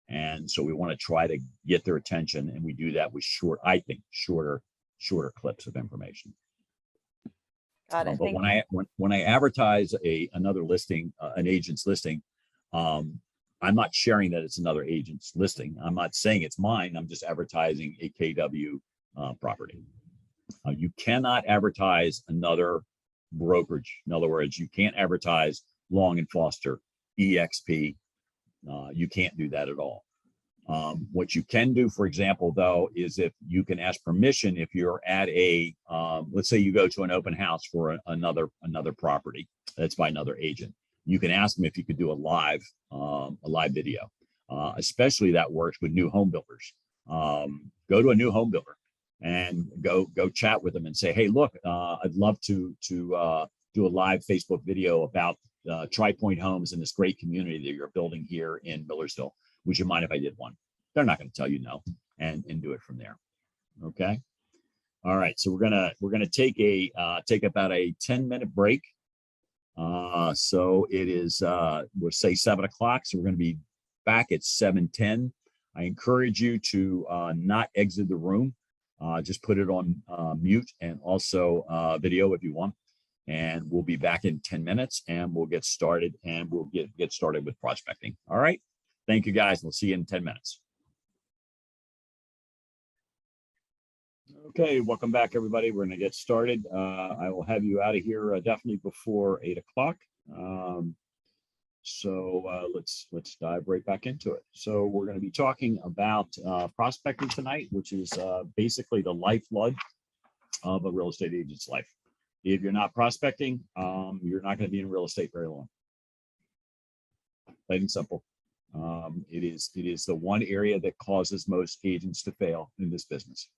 And so we want to try to get their attention, and we do that with shorter clips of information. Got it. But when I advertise another listing, an agent's listing, I'm not sharing that it's another agent's listing. I'm not saying it's mine. I'm just advertising a KW property. You cannot advertise another brokerage. In other words, you can't advertise Long and Foster, EXP. You can't do that at all. What you can do, for example, though, is if you can ask permission, if you're at a, let's say you go to an open house for another property that's by another agent, you can ask them if you could do a live video. Especially that works with new home builders. Go to a new home builder and go chat with them and say, hey, look, I'd love to do a live Facebook video about Tri-Point Homes in this great community that you're building here in Millersville. Would you mind if I did one? They're not going to tell you no, and do it from there. Okay. All right. So we're gonna take about a 10-minute break. So it is we'll say 7 o'clock. So we're going to be back at 7:10. I encourage you to not exit the room. Just put it on mute, and also video if you want. And we'll be back in 10 minutes, and we'll get started, and we'll get started with prospecting. All right. Thank you, guys. We'll see you in 10 minutes. Okay, welcome back, everybody. We're going to get started. I will have you out of here definitely before 8 o'clock. Let's dive right back into it. So we're going to be talking about prospecting tonight, which is basically the lifeblood of a real estate agent's life. If you're not prospecting, you're not going to be in real estate very long. Plain and simple. It is the one area that causes most agents to fail in this business.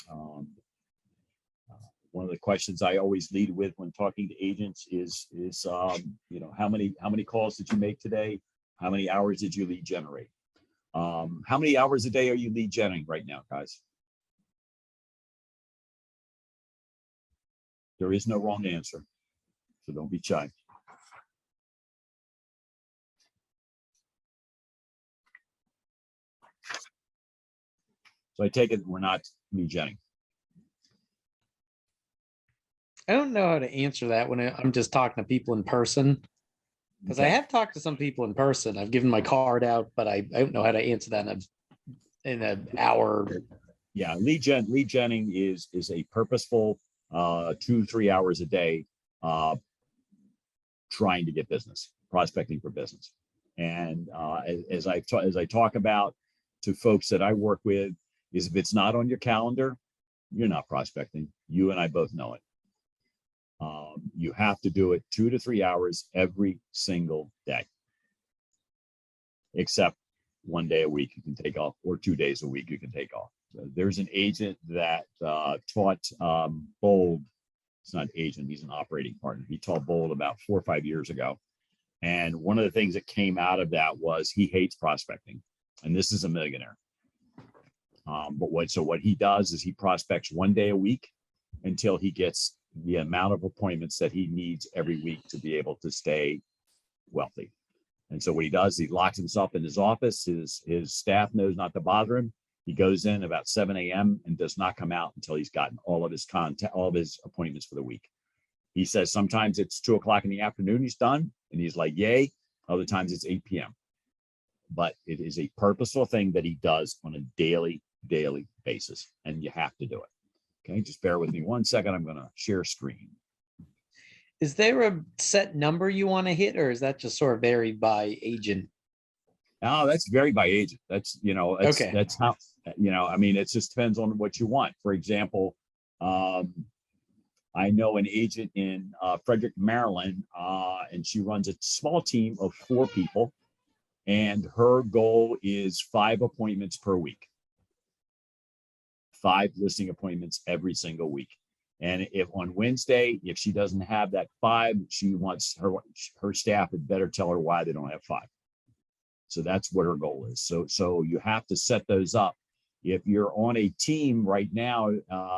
Um, One of the questions I always lead with when talking to agents is you know, how many calls did you make today? How many hours did you lead generate? How many hours a day are you lead generating right now, guys? There is no wrong answer, so don't be shy. So I take it we're not lead generating. I don't know how to answer that when I'm just talking to people in person. Because I Okay. have talked to some people in person. I've given my card out, but I don't know how to answer that in an hour. Yeah, lead genning is a purposeful 2-3 hours a day trying to get business, prospecting for business. And as I talk about to folks that I work with, is if it's not on your calendar, you're not prospecting. You and I both know it. You have to do it 2 to 3 hours every single day, except 1 day a week you can take off, or 2 days a week you can take off. There's an agent that taught Bold. It's not an agent, he's an operating partner. He taught Bold about 4 or 5 years ago. And one of the things that came out of that was he hates prospecting. And this is a millionaire. But what he does is he prospects 1 day a week until he gets the amount of appointments that he needs every week to be able to stay wealthy. And so what he does, he locks himself in his office. His staff knows not to bother him. He goes in about 7 a.m. and does not come out until he's gotten all of his content, all of his appointments for the week. He says sometimes it's 2 o'clock in the afternoon, he's done, and he's like, yay. Other times it's 8 p.m. But it is a purposeful thing that he does on a daily basis, and you have to do it. Okay, just bear with me 1 second. I'm going to share screen. Is there a set number you want to hit, or is that just sort of varied by agent? No, that's varied by agent. That's, you know, Okay. that's how, you know, I mean, it just depends on what you want. For example, I know an agent in Frederick, Maryland, and she runs a small team of 4 people, and her goal is 5 appointments per week. 5 listing appointments every single week. And if on Wednesday, if she doesn't have that 5, she wants her staff had better tell her why they don't have 5. So that's what her goal is. So you have to set those up. If you're on a team right now,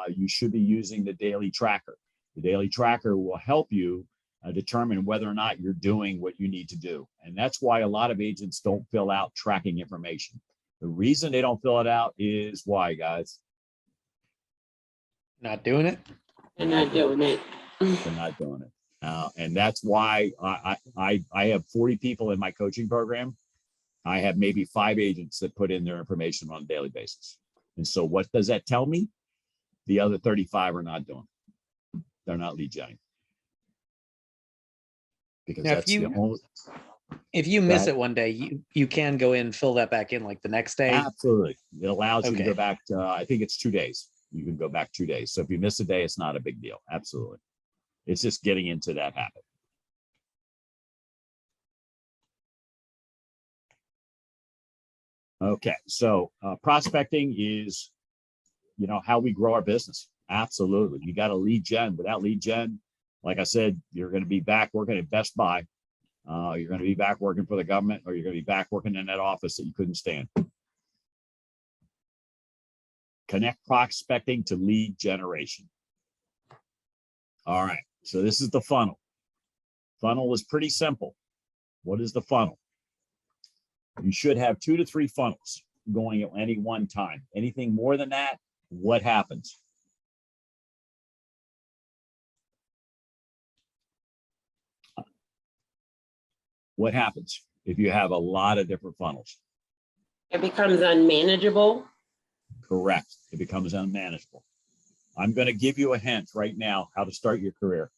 you should be using the daily tracker. The daily tracker will help you determine whether or not you're doing what you need to do. And that's why a lot of agents don't fill out tracking information. The reason they don't fill it out is why, guys? Not doing it? They're not doing it. They're not doing it. And that's why I have 40 people in my coaching program. I have maybe 5 agents that put in their information on a daily basis. And so what does that tell me? The other 35 are not doing it. They're not lead genning. Because Now, that's the only. If you miss it one day, you can go in and fill that back in like the next day. Absolutely. It allows you to Okay. go back to, I think it's 2 days. You can go back 2 days. So if you miss a day, it's not a big deal. Absolutely. It's just getting into that habit. Okay, so prospecting is, you know, how we grow our business. Absolutely. You got to lead gen. Without lead gen, like I said, you're going to be back working at Best Buy. You're going to be back working for the government, or you're going to be back working in that office that you couldn't stand. Connect prospecting to lead generation. All right, so this is the funnel. Funnel is pretty simple. What is the funnel? You should have 2 to 3 funnels going at any one time. Anything more than that, what happens? What happens if you have a lot of different funnels? It becomes unmanageable. Correct. It becomes unmanageable. I'm going to give you a hint right now how to start your career.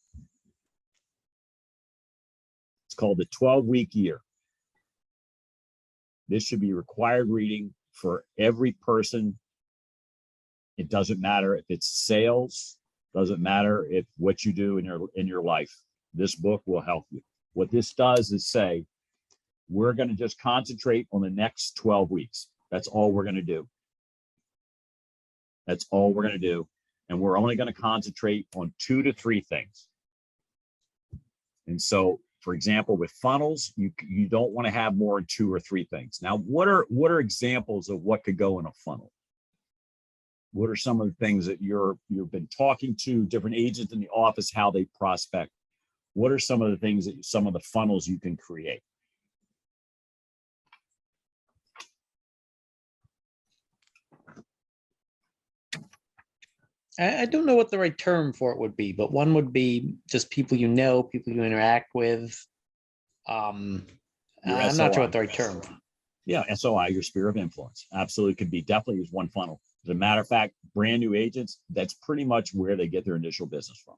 It's called the 12-week year. This should be required reading for every person. It doesn't matter if it's sales, doesn't matter if what you do in your life. This book will help you. What this does is say, we're going to just concentrate on the next 12 weeks. That's all we're going to do. That's all we're going to do. And we're only going to concentrate on 2 to 3 things. And so, for example, with funnels, you don't want to have more than 2 or 3 things. Now, what are examples of what could go in a funnel? What are some of the things that you've been talking to different agents in the office, how they prospect? What are some of the things that some of the funnels you can create? I don't know what the right term for it would be, but one would be just people you know, people you interact with. I'm not sure what the right term. Yeah, SOI, your sphere of influence. Absolutely could be definitely use one funnel. As a matter of fact, brand new agents, that's pretty much where they get their initial business from,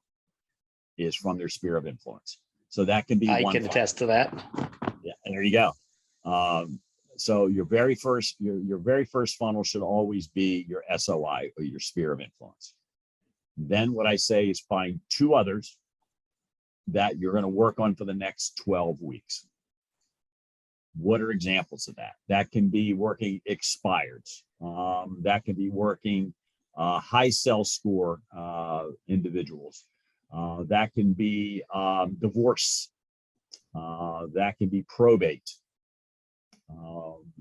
is from their sphere of influence. So that can be I one can funnel. attest to that. Yeah, and there you go. So your very first funnel should always be your SOI, or your sphere of influence. Then what I say is find 2 others that you're going to work on for the next 12 weeks. What are examples of that? That can be working expireds. That can be working high sales score individuals. That can be divorce. That can be probate.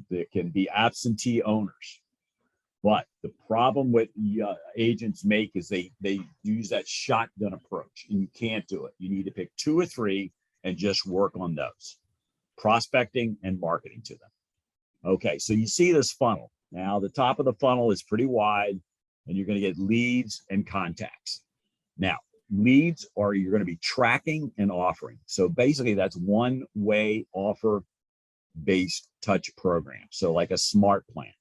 There can be absentee owners. But the problem with agents make is they use that shotgun approach, and you can't do it. You need to pick 2 or 3 and just work on those, prospecting and marketing to them. Okay, so you see this funnel. Now the top of the funnel is pretty wide, and you're going to get leads and contacts. Now, leads are you're going to be tracking and offering. So basically that's one-way offer-based touch program. So like a smart plan.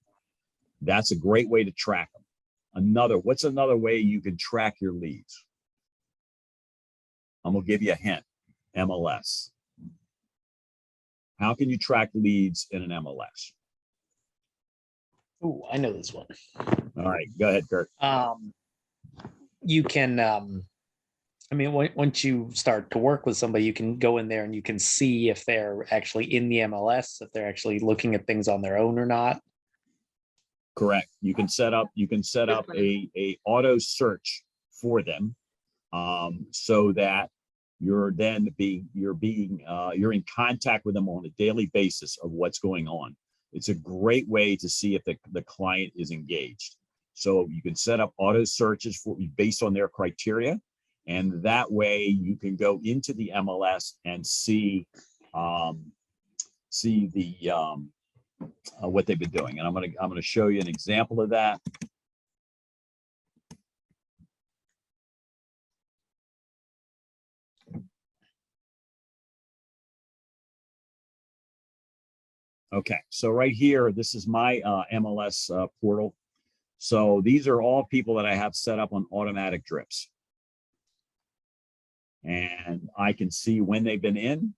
That's a great way to track them. What's another way you can track your leads? I'm gonna give you a hint. MLS. How can you track leads in an MLS? Oh, I know this one. All right, go ahead, Kurt. You can, I mean, once you start to work with somebody, you can go in there and you can see if they're actually in the MLS, if they're actually looking at things on their own or not. Correct. You can set up a auto search for them, so that you're in contact with them on a daily basis of what's going on. It's a great way to see if the client is engaged. So you can set up auto searches based on their criteria, and that way you can go into the MLS and see what they've been doing. And I'm gonna show you an example of that. Okay, so right here, this is my MLS portal. So these are all people that I have set up on automatic drips. And I can see when they've been in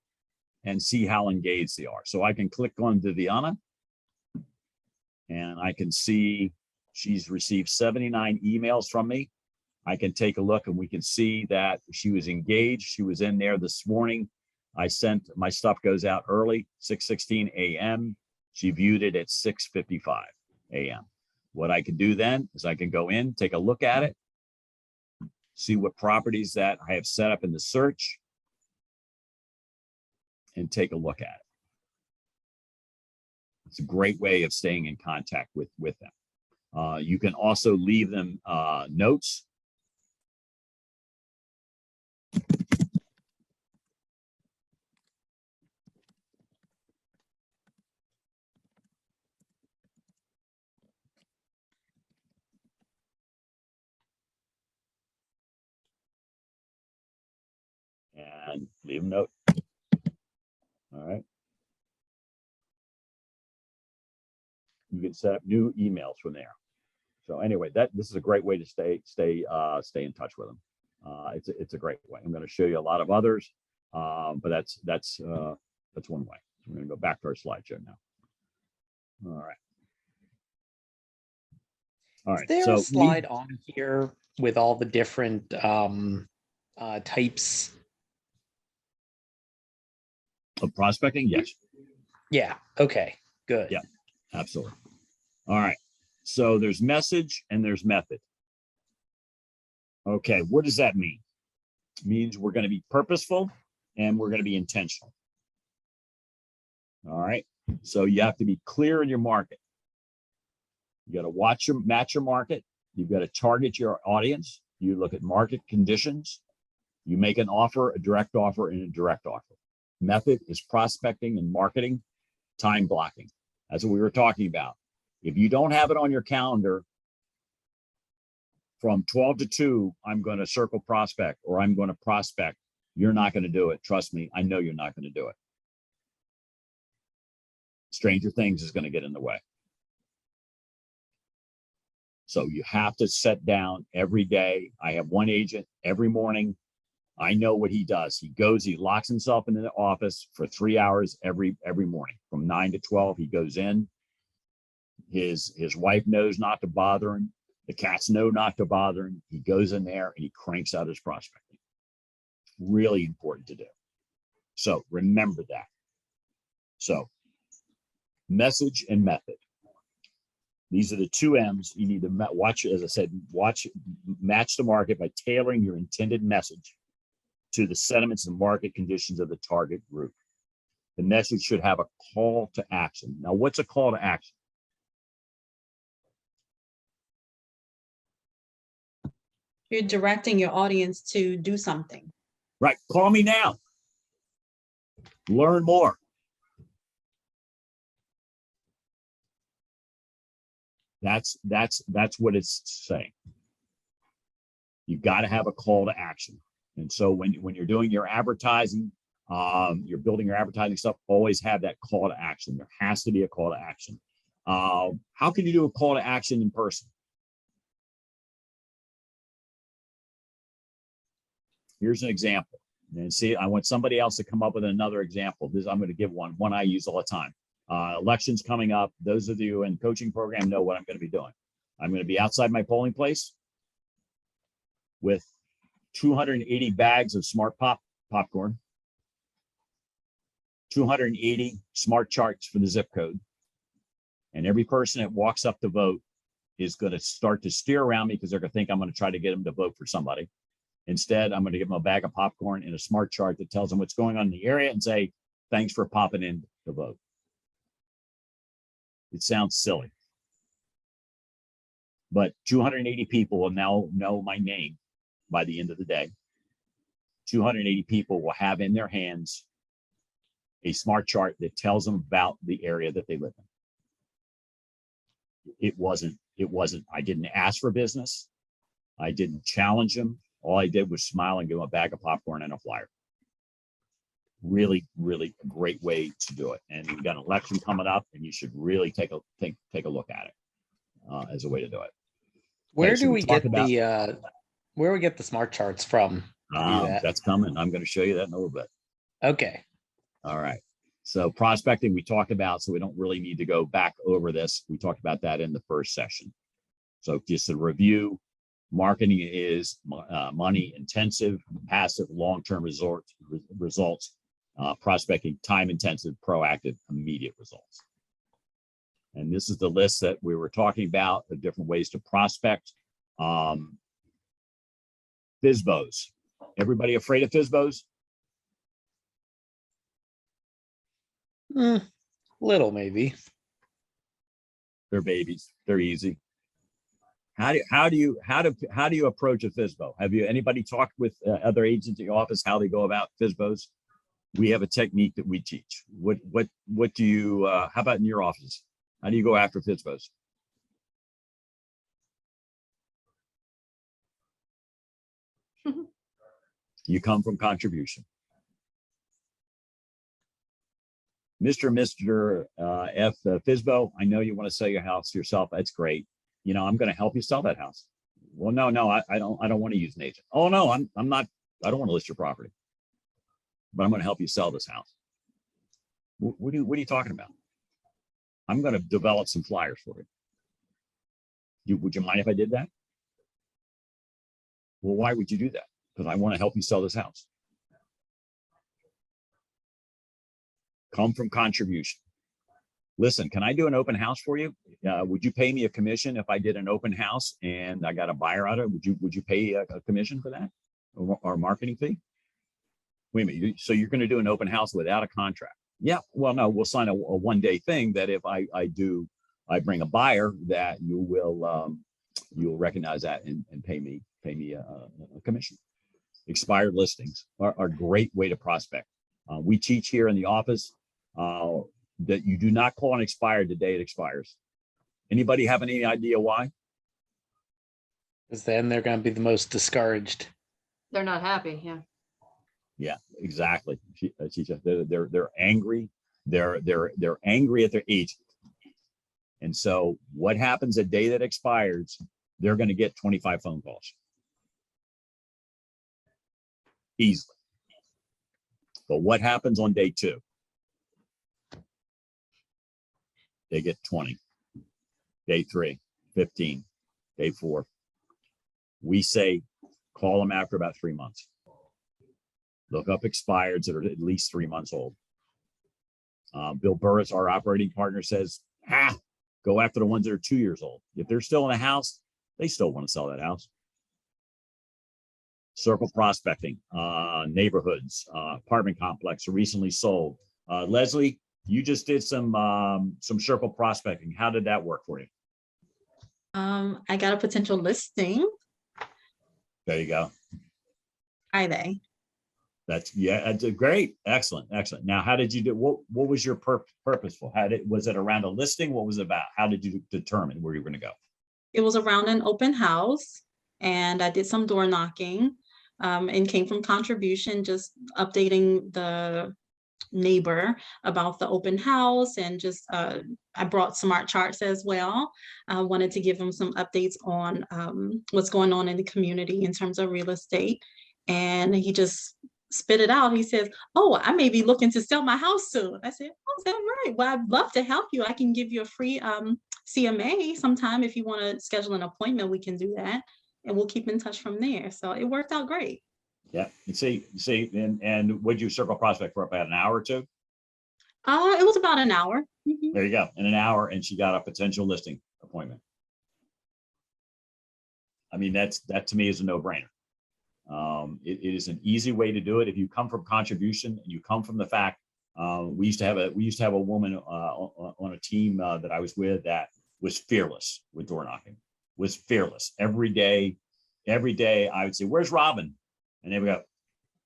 and see how engaged they are. So I can click on Viviana, and I can see she's received 79 emails from me. I can take a look and we can see that she was engaged. She was in there this morning. My stuff goes out early, 6:16 a.m. She viewed it at 6:55 a.m. What I can do then is I can go in, take a look at it, see what properties that I have set up in the search, and take a look at it. It's a great way of staying in contact with them. You can also leave them notes. And leave a note. All right. You can set up new emails from there. So anyway, this is a great way to stay in touch with them. It's a great way. I'm going to show you a lot of others, but that's one way. So we're going to go back to our slideshow now. All right. All right. Is there so a slide on here with all the different types of prospecting? Yes. Yeah. Okay. Good. Yeah. Absolutely. All right. So there's message and there's method. Okay, what does that mean? It means we're going to be purposeful and we're going to be intentional. All right. So you have to be clear in your market. You got to match your market. You've got to target your audience. You look at market conditions. You make an offer, a direct offer, and a direct offer. Method is prospecting and marketing, time blocking. That's what we were talking about. If you don't have it on your calendar from 12 to 2, I'm going to circle prospect or I'm going to prospect, you're not going to do it. Trust me, I know you're not going to do it. Stranger things is going to get in the way. So you have to sit down every day. I have one agent every morning. I know what he does. He goes, he locks himself in the office for 3 hours every morning from 9 to 12. He goes in. His wife knows not to bother him. The cats know not to bother him. He goes in there and he cranks out his prospecting. Really important to do. So remember that. So message and method. These are the two M's. You need to watch, as I said, match the market by tailoring your intended message to the sentiments and market conditions of the target group. The message should have a call to action. Now, what's a call to action? You're directing your audience to do something. Right. Call me now. Learn more. That's what it's saying. You've got to have a call to action. And so when you're doing your advertising, you're building your advertising stuff, always have that call to action. There has to be a call to action. How can you do a call to action in person? Here's an example. And see, I want somebody else to come up with another example. I'm going to give one I use all the time. Elections coming up. Those of you in coaching program know what I'm going to be doing. I'm going to be outside my polling place with 280 bags of smart popcorn, 280 smart charts for the zip code. And every person that walks up to vote is going to start to steer around me because they're going to think I'm going to try to get them to vote for somebody. Instead, I'm going to give them a bag of popcorn and a smart chart that tells them what's going on in the area and say, thanks for popping in to vote. It sounds silly, but 280 people will now know my name by the end of the day. 280 people will have in their hands a smart chart that tells them about the area that they live in. I didn't ask for business. I didn't challenge them. All I did was smile and give them a bag of popcorn and a flyer. Really, really great way to do it. And you've got an election coming up, and you should really take a look at it as a way to do it. Where Okay, do we get where we get the smart charts from? That's coming. I'm going to show you that in a little bit. Okay. All right. So prospecting we talked about, so we don't really need to go back over this. We talked about that in the first session. So just a review. Marketing is money intensive, passive, long-term results. Prospecting, time intensive, proactive, immediate results. And this is the list that we were talking about, the different ways to prospect. FSBOs. Everybody afraid of FSBOs? Little maybe. They're babies. They're easy. How do you approach a FSBO? Have anybody talked with other agents at your office how they go about FSBOs? We have a technique that we teach. What do you? How about in your office? How do you go after FSBOs? You come from contribution. Mr. F. FSBO, I know you want to sell your house yourself. That's great. You know, I'm going to help you sell that house. Well, no, I don't want to use an agent. Oh no, I'm not. I don't want to list your property, but I'm going to help you sell this house. What are you talking about? I'm going to develop some flyers for you. Would you mind if I did that? Well, why would you do that? Because I want to help you sell this house. Come from contribution. listen, can I do an open house for you? Would you pay me a commission if I did an open house and I got a buyer out of it? Would you pay a commission for that or a marketing fee? Wait a minute. So you're going to do an open house without a contract? Yeah. Well, no, we'll sign a 1-day thing that if I bring a buyer, that you'll recognize that and pay me a commission. Expired listings are a great way to prospect. We teach here in the office that you do not call an expired the day it expires. Anybody have any idea why? Because then they're going to be the most discouraged. They're not happy, yeah. Yeah, exactly. They're angry. They're angry at their agent. And so what happens the day that expires, they're going to get 25 phone calls. Easily. But what happens on day 2? They get 20. Day 3, 15. Day 4. We say, call them after about 3 months. Look up expireds that are at least 3 months old. Bill Burris, our operating partner, says, go after the ones that are 2 years old. If they're still in a house, they still want to sell that house. Circle prospecting, neighborhoods, apartment complex recently sold. Leslie, you just did some circle prospecting. How did that work for you? I got a potential listing. There you go. Are they? That's great. Excellent. Now, how did you do? What was your purposeful? Was it around a listing? What was it about? How did you determine where you were going to go? It was around an open house, and I did some door knocking, and came from contribution, just updating the neighbor about the open house, and just I brought smart charts as well. I wanted to give them some updates on what's going on in the community in terms of real estate, and he just spit it out. He says, "Oh, I may be looking to sell my house soon." I said, "Oh, is that right? Well, I'd love to help you. I can give you a free CMA sometime. If you want to schedule an appointment, we can do that, and we'll keep in touch from there." So it worked out great. Yeah. You see, and would you circle prospect for about an hour or two? It was about an hour. Mhm. There you go. In an hour, and she got a potential listing appointment. I mean, that to me is a no-brainer. It is an easy way to do it. If you come from contribution and you come from the fact, we used to have a woman on a team that I was with that was fearless with door knocking. Was fearless every day. I would say, "Where's Robin?" And they would go,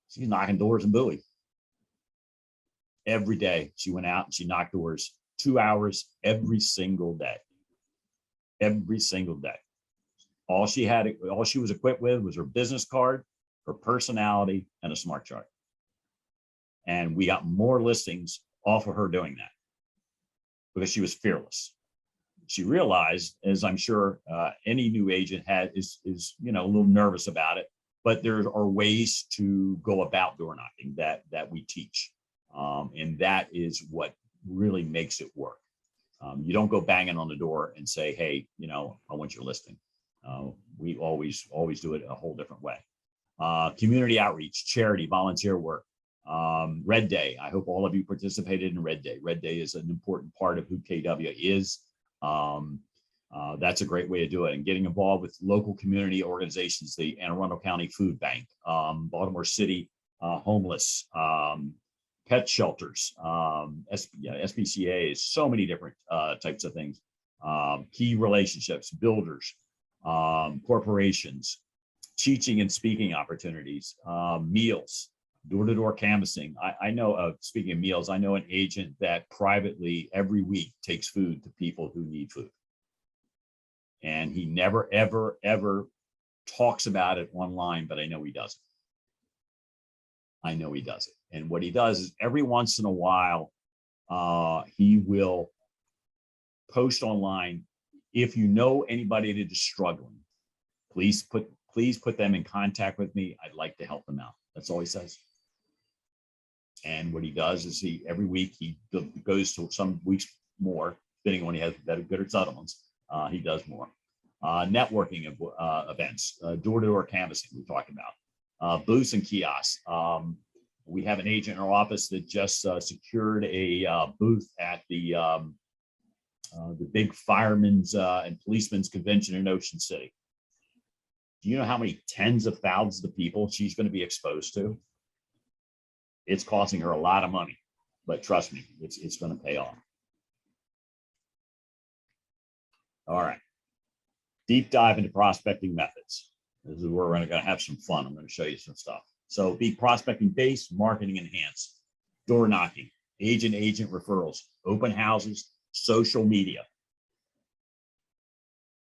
"She's knocking doors in Bowie." Every day she went out and she knocked doors 2 hours every single day. Every single day. All she was equipped with was her business card, her personality, and a smart chart. And we got more listings off of her doing that because she was fearless. She realized, as I'm sure any new agent is a little nervous about it, but there are ways to go about door knocking that we teach. And that is what really makes it work. You don't go banging on the door and say, "Hey, I want your listing." We always do it a whole different way. Community outreach, charity, volunteer work, Red Day. I hope all of you participated in Red Day. Red Day is an important part of who KW is. That's a great way to do it. And getting involved with local community organizations, the Anne Arundel County Food Bank, Baltimore City Homeless, pet shelters, SPCAs, so many different types of things. Key relationships, builders, corporations, teaching and speaking opportunities, meals, door-to-door canvassing. I know, speaking of meals, I know an agent that privately every week takes food to people who need food. And he never, ever, ever talks about it online, but I know he does it. And what he does is every once in a while, he will post online. If you know anybody that is struggling, please put them in contact with me. I'd like to help them out. That's all he says. And what he does is every week he goes to some weeks more, depending on when he has better settlements. He does more. Networking events, door-to-door canvassing we talked about, booths and kiosks. We have an agent in our office that just secured a booth at the the big firemen's and policemen's convention in Ocean City. Do you know how many tens of thousands of people she's going to be exposed to? It's costing her a lot of money, but trust me, it's going to pay off. All right. Deep dive into prospecting methods. This is where we're going to have some fun. I'm going to show you some stuff. So be prospecting based, marketing enhanced, door knocking, agent referrals, open houses, social media,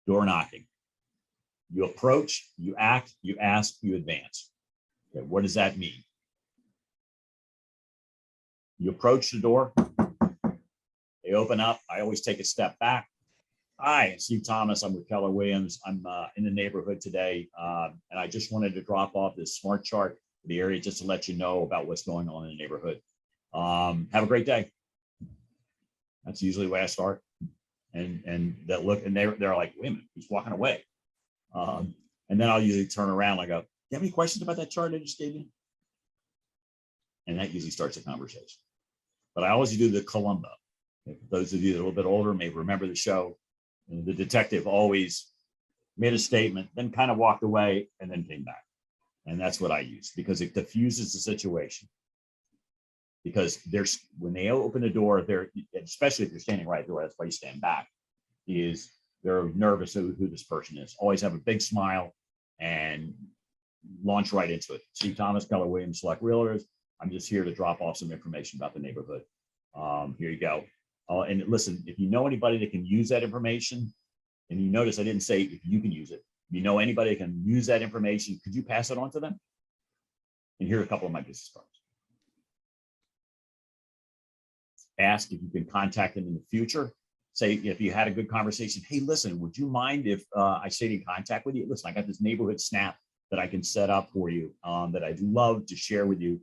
door knocking. You approach, you act, you ask, you advance. Okay, what does that mean? You approach the door, they open up. I always take a step back. Hi, it's Steve Thomas. I'm with Keller Williams. I'm in the neighborhood today, and I just wanted to drop off this smart chart for the area just to let you know about what's going on in the neighborhood. Have a great day. That's usually the way I start. And that look, and they're like, wait a minute, he's walking away. And then I'll usually turn around. I go, you have any questions about that chart I just gave you? And that usually starts a conversation. But I always do the Columbo. For those of you that are a little bit older may remember the show. The detective always made a statement, then kind of walked away and then came back. And that's what I use because it diffuses the situation. Because there's when they open the door, they're especially if you're standing right there, that's why you stand back, is they're nervous of who this person is. Always have a big smile and launch right into it. Steve Thomas, Keller Williams, Select Realtors. I'm just here to drop off some information about the neighborhood. Here you go. And listen, if you know anybody that can use that information, and you notice I didn't say if you can use it, if you know anybody that can use that information, could you pass it on to them? And here are a couple of my business cards. Ask if you can contact them in the future. Say if you had a good conversation, hey, listen, would you mind if I stayed in contact with you? Listen, I got this neighborhood snap that I can set up for you that I'd love to share with you.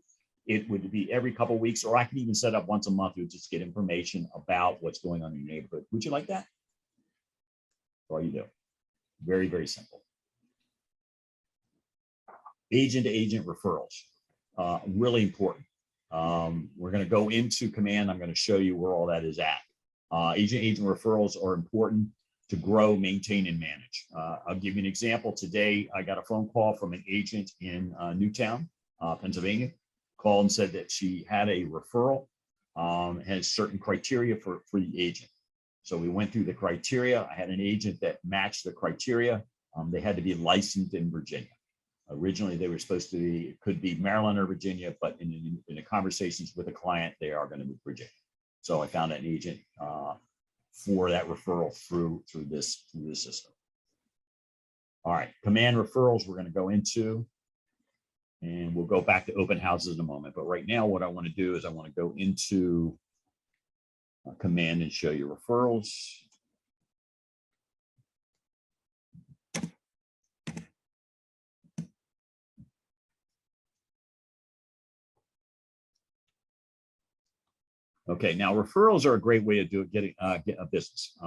It would be every couple of weeks, or I can even set up once a month to just get information about what's going on in your neighborhood. Would you like that? That's all you do. Very, very simple. Agent-to-agent referrals, really important. We're going to go into Command. I'm going to show you where all that is at. Agent-agent referrals are important to grow, maintain, and manage. I'll give you an example. Today, I got a phone call from an agent in Newtown, Pennsylvania. Called and said that she had a referral, has certain criteria for the agent. So we went through the criteria. I had an agent that matched the criteria. They had to be licensed in Virginia. Originally, they were supposed to be, it could be Maryland or Virginia, but in the conversations with the client, they are going to be Virginia. So I found an agent for that referral through this system. All right, Command referrals we're going to go into. And we'll go back to open houses in a moment. But right now, what I want to do is I want to go into Command and show you referrals. Okay, now referrals are a great way to get a business.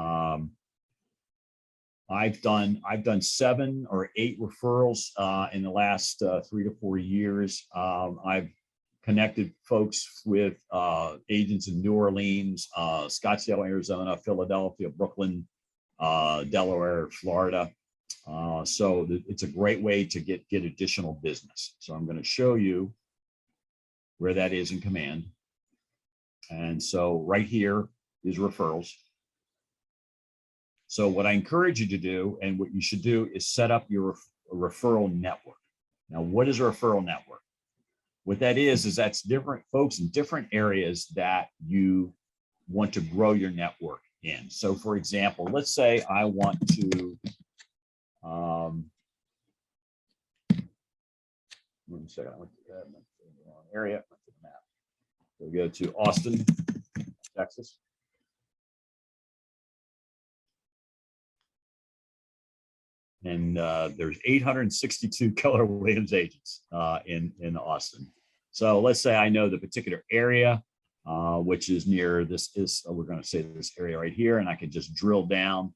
I've done 7 or 8 referrals in the last 3 to 4 years. I've connected folks with agents in New Orleans, Scottsdale, Arizona, Philadelphia, Brooklyn, Delaware, Florida. So it's a great way to get additional business. So I'm going to show you where that is in Command. And so right here is referrals. So what I encourage you to do, and what you should do, is set up your referral network. Now, what is a referral network? What that is that's different folks in different areas that you want to grow your network in. So for example, let's say I want to, one second, I went to the wrong area, went to the map. So we go to Austin, Texas. And there's 862 Keller Williams agents in Austin. So let's say I know the particular area, which is near this is, we're going to say this area right here, and I can just drill down.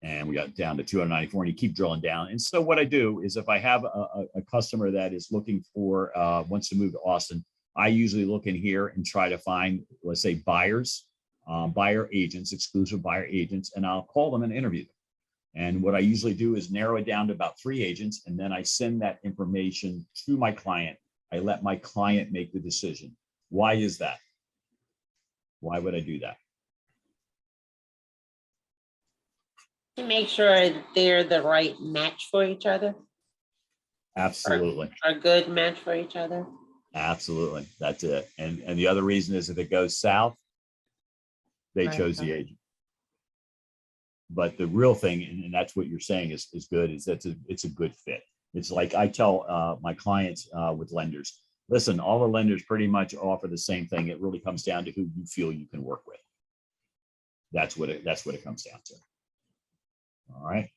And we got down to 294, and you keep drilling down. And so what I do is if I have a customer that is looking for, wants to move to Austin, I usually look in here and try to find, let's say, buyers, buyer agents, exclusive buyer agents, and I'll call them and interview them. And what I usually do is narrow it down to about 3 agents, and then I send that information to my client. I let my client make the decision. Why is that? Why would I do that? To make sure they're the right match for each other, Absolutely. a good match for each other. Absolutely. That's it. And the other reason is if it goes south, they Right. chose the agent. But the real thing, and that's what you're saying is good, is that it's a good fit. It's like I tell my clients with lenders, listen, all the lenders pretty much offer the same thing. It really comes down to who you feel you can work with. That's what it comes down to. All right.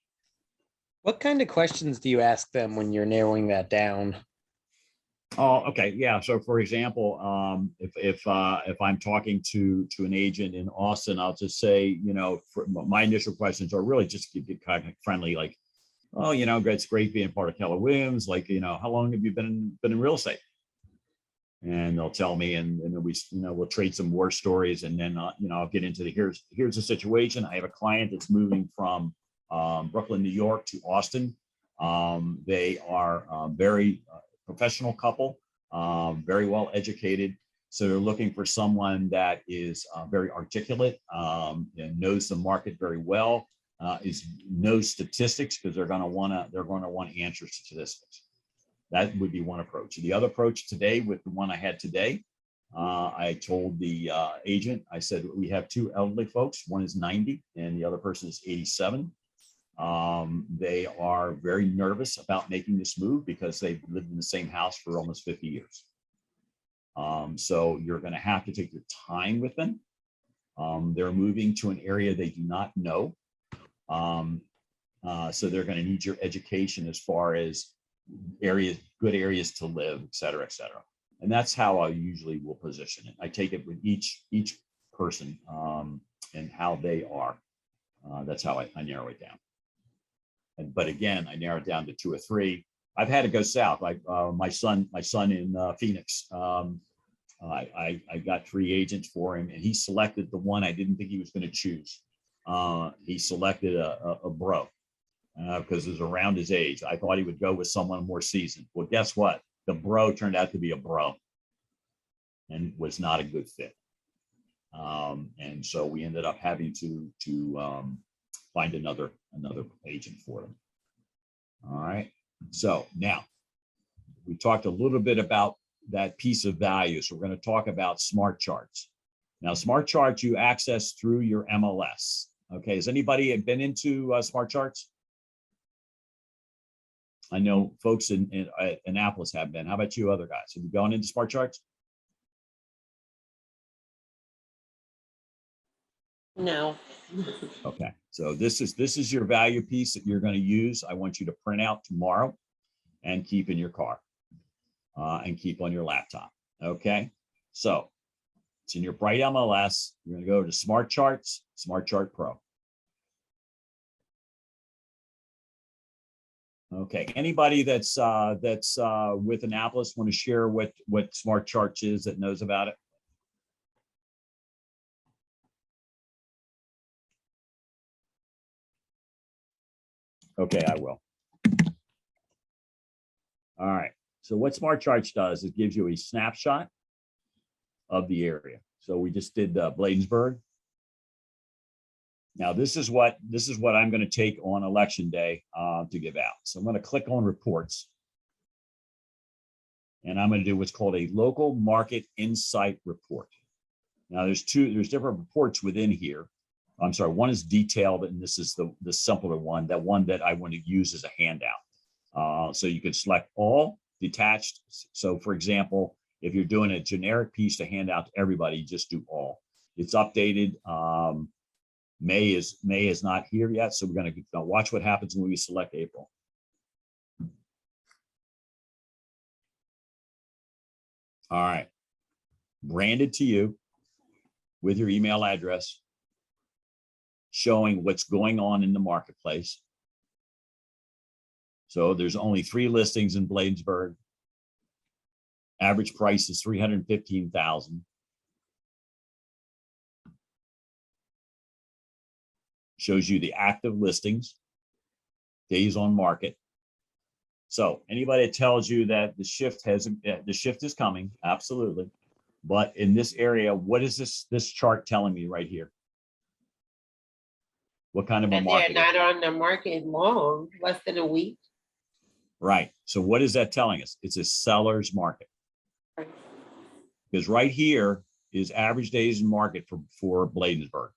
What kind of questions do you ask them when you're narrowing that down? Oh, okay. Yeah. So for example, if I'm talking to an agent in Austin, I'll just say, you know, my initial questions are really just to get kind of friendly, like, oh, you know, it's great being part of Keller Williams. Like, you know, how long have you been in real estate? And they'll tell me, and then we, you know, we'll trade some war stories, and then you know, I'll get into the here's the situation. I have a client that's moving from Brooklyn, New York to Austin. They are very professional couple, very well educated. So they're looking for someone that is very articulate, and knows the market very well, knows statistics, because they're going to want answers to statistics. That would be one approach. The other approach today, with the one I had today, I told the agent, I said, we have 2 elderly folks. One is 90 and the other person is 87. They are very nervous about making this move because they've lived in the same house for almost 50 years. So you're going to have to take your time with them. They're moving to an area they do not know. So they're going to need your education as far as good areas to live, et cetera, et cetera. And that's how I usually will position it. I take it with each person and how they are. That's how I narrow it down. But again, I narrow it down to 2 or 3. I've had to go south. My son in Phoenix. I got 3 agents for him, and he selected the one I didn't think he was going to choose. He selected a bro because it was around his age. I thought he would go with someone more seasoned. Well, guess what? The bro turned out to be a bro, and was not a good fit. And so we ended up having to find another agent for them. All right. So now we talked a little bit about that piece of value. So we're going to talk about smart charts. Now, smart charts you access through your MLS. Okay. Has anybody been into smart charts? I know folks in Annapolis have been. How about you other guys? Have you gone into smart charts? No. Okay, so this is your value piece that you're going to use. I want you to print out tomorrow and keep in your car and keep on your laptop. Okay, so it's in your Bright MLS. You're going to go to Smart Charts, Smart Chart Pro. Okay, anybody that's with Annapolis want to share what Smart Charts is that knows about it? Okay, I will. All right. So what Smart Charts does is gives you a snapshot of the area. So we just did Bladensburg. Now this is what I'm going to take on election day to give out. So I'm going to click on reports, and I'm going to do what's called a local market insight report. Now there's different reports within here. I'm sorry, one is detailed, and this is the simpler one, that one that I want to use as a handout. So you can select all, detached. So for example, if you're doing a generic piece to hand out to everybody, just do all. It's updated. May is not here yet, so we're going to watch what happens when we select April. All right, branded to you with your email address, showing what's going on in the marketplace. So there's only 3 listings in Bladensburg. Average price is 315,000. Shows you the active listings, days on market. So anybody that tells you that the shift is coming, absolutely. But in this area, what is this chart telling me right here? What kind of a And market? they're not on the market long, less than a week. Right. So what is that telling us? It's a seller's market. Because right here is average days in market for Bladensburg.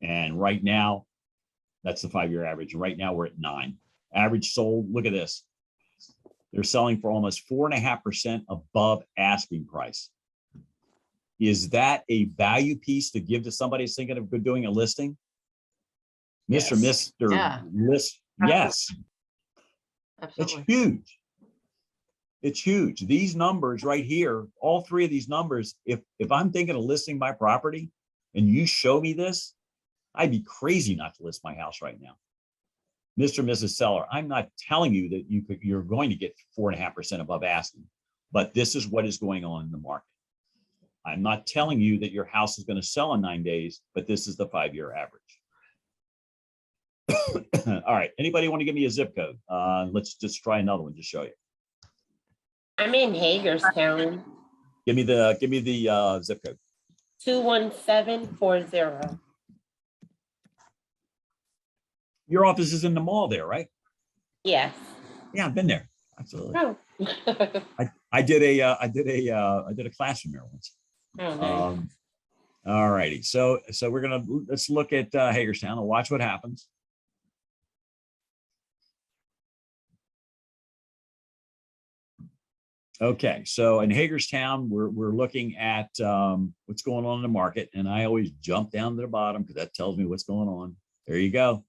And right now, that's the 5-year average. Right now we're at 9. Average sold, look at this. They're selling for almost 4.5% above asking price. Is that a value piece to give to somebody who's thinking of doing a listing? Mr. Yes. Mr. Yeah. List, yes, it's Absolutely. huge. It's huge. These numbers right here, all 3 of these numbers, if I'm thinking of listing my property and you show me this, I'd be crazy not to list my house right now. Mr. and Mrs. Seller, I'm not telling you that you're going to get 4.5% above asking, but this is what is going on in the market. I'm not telling you that your house is going to sell in 9 days, but this is the 5-year average. All right. Anybody want to give me a zip code? Let's just try another one to show you. I'm in Hagerstown, Give me the zip code. 21740. Your office is in the mall there, right? Yes. Yeah, I've been there. Absolutely. Oh. I did a classroom there once. Oh, nice. All righty. So let's look at Hagerstown and watch what happens. Okay, so in Hagerstown, we're looking at what's going on in the market, and I always jump down to the bottom because that tells me what's going on. There you go.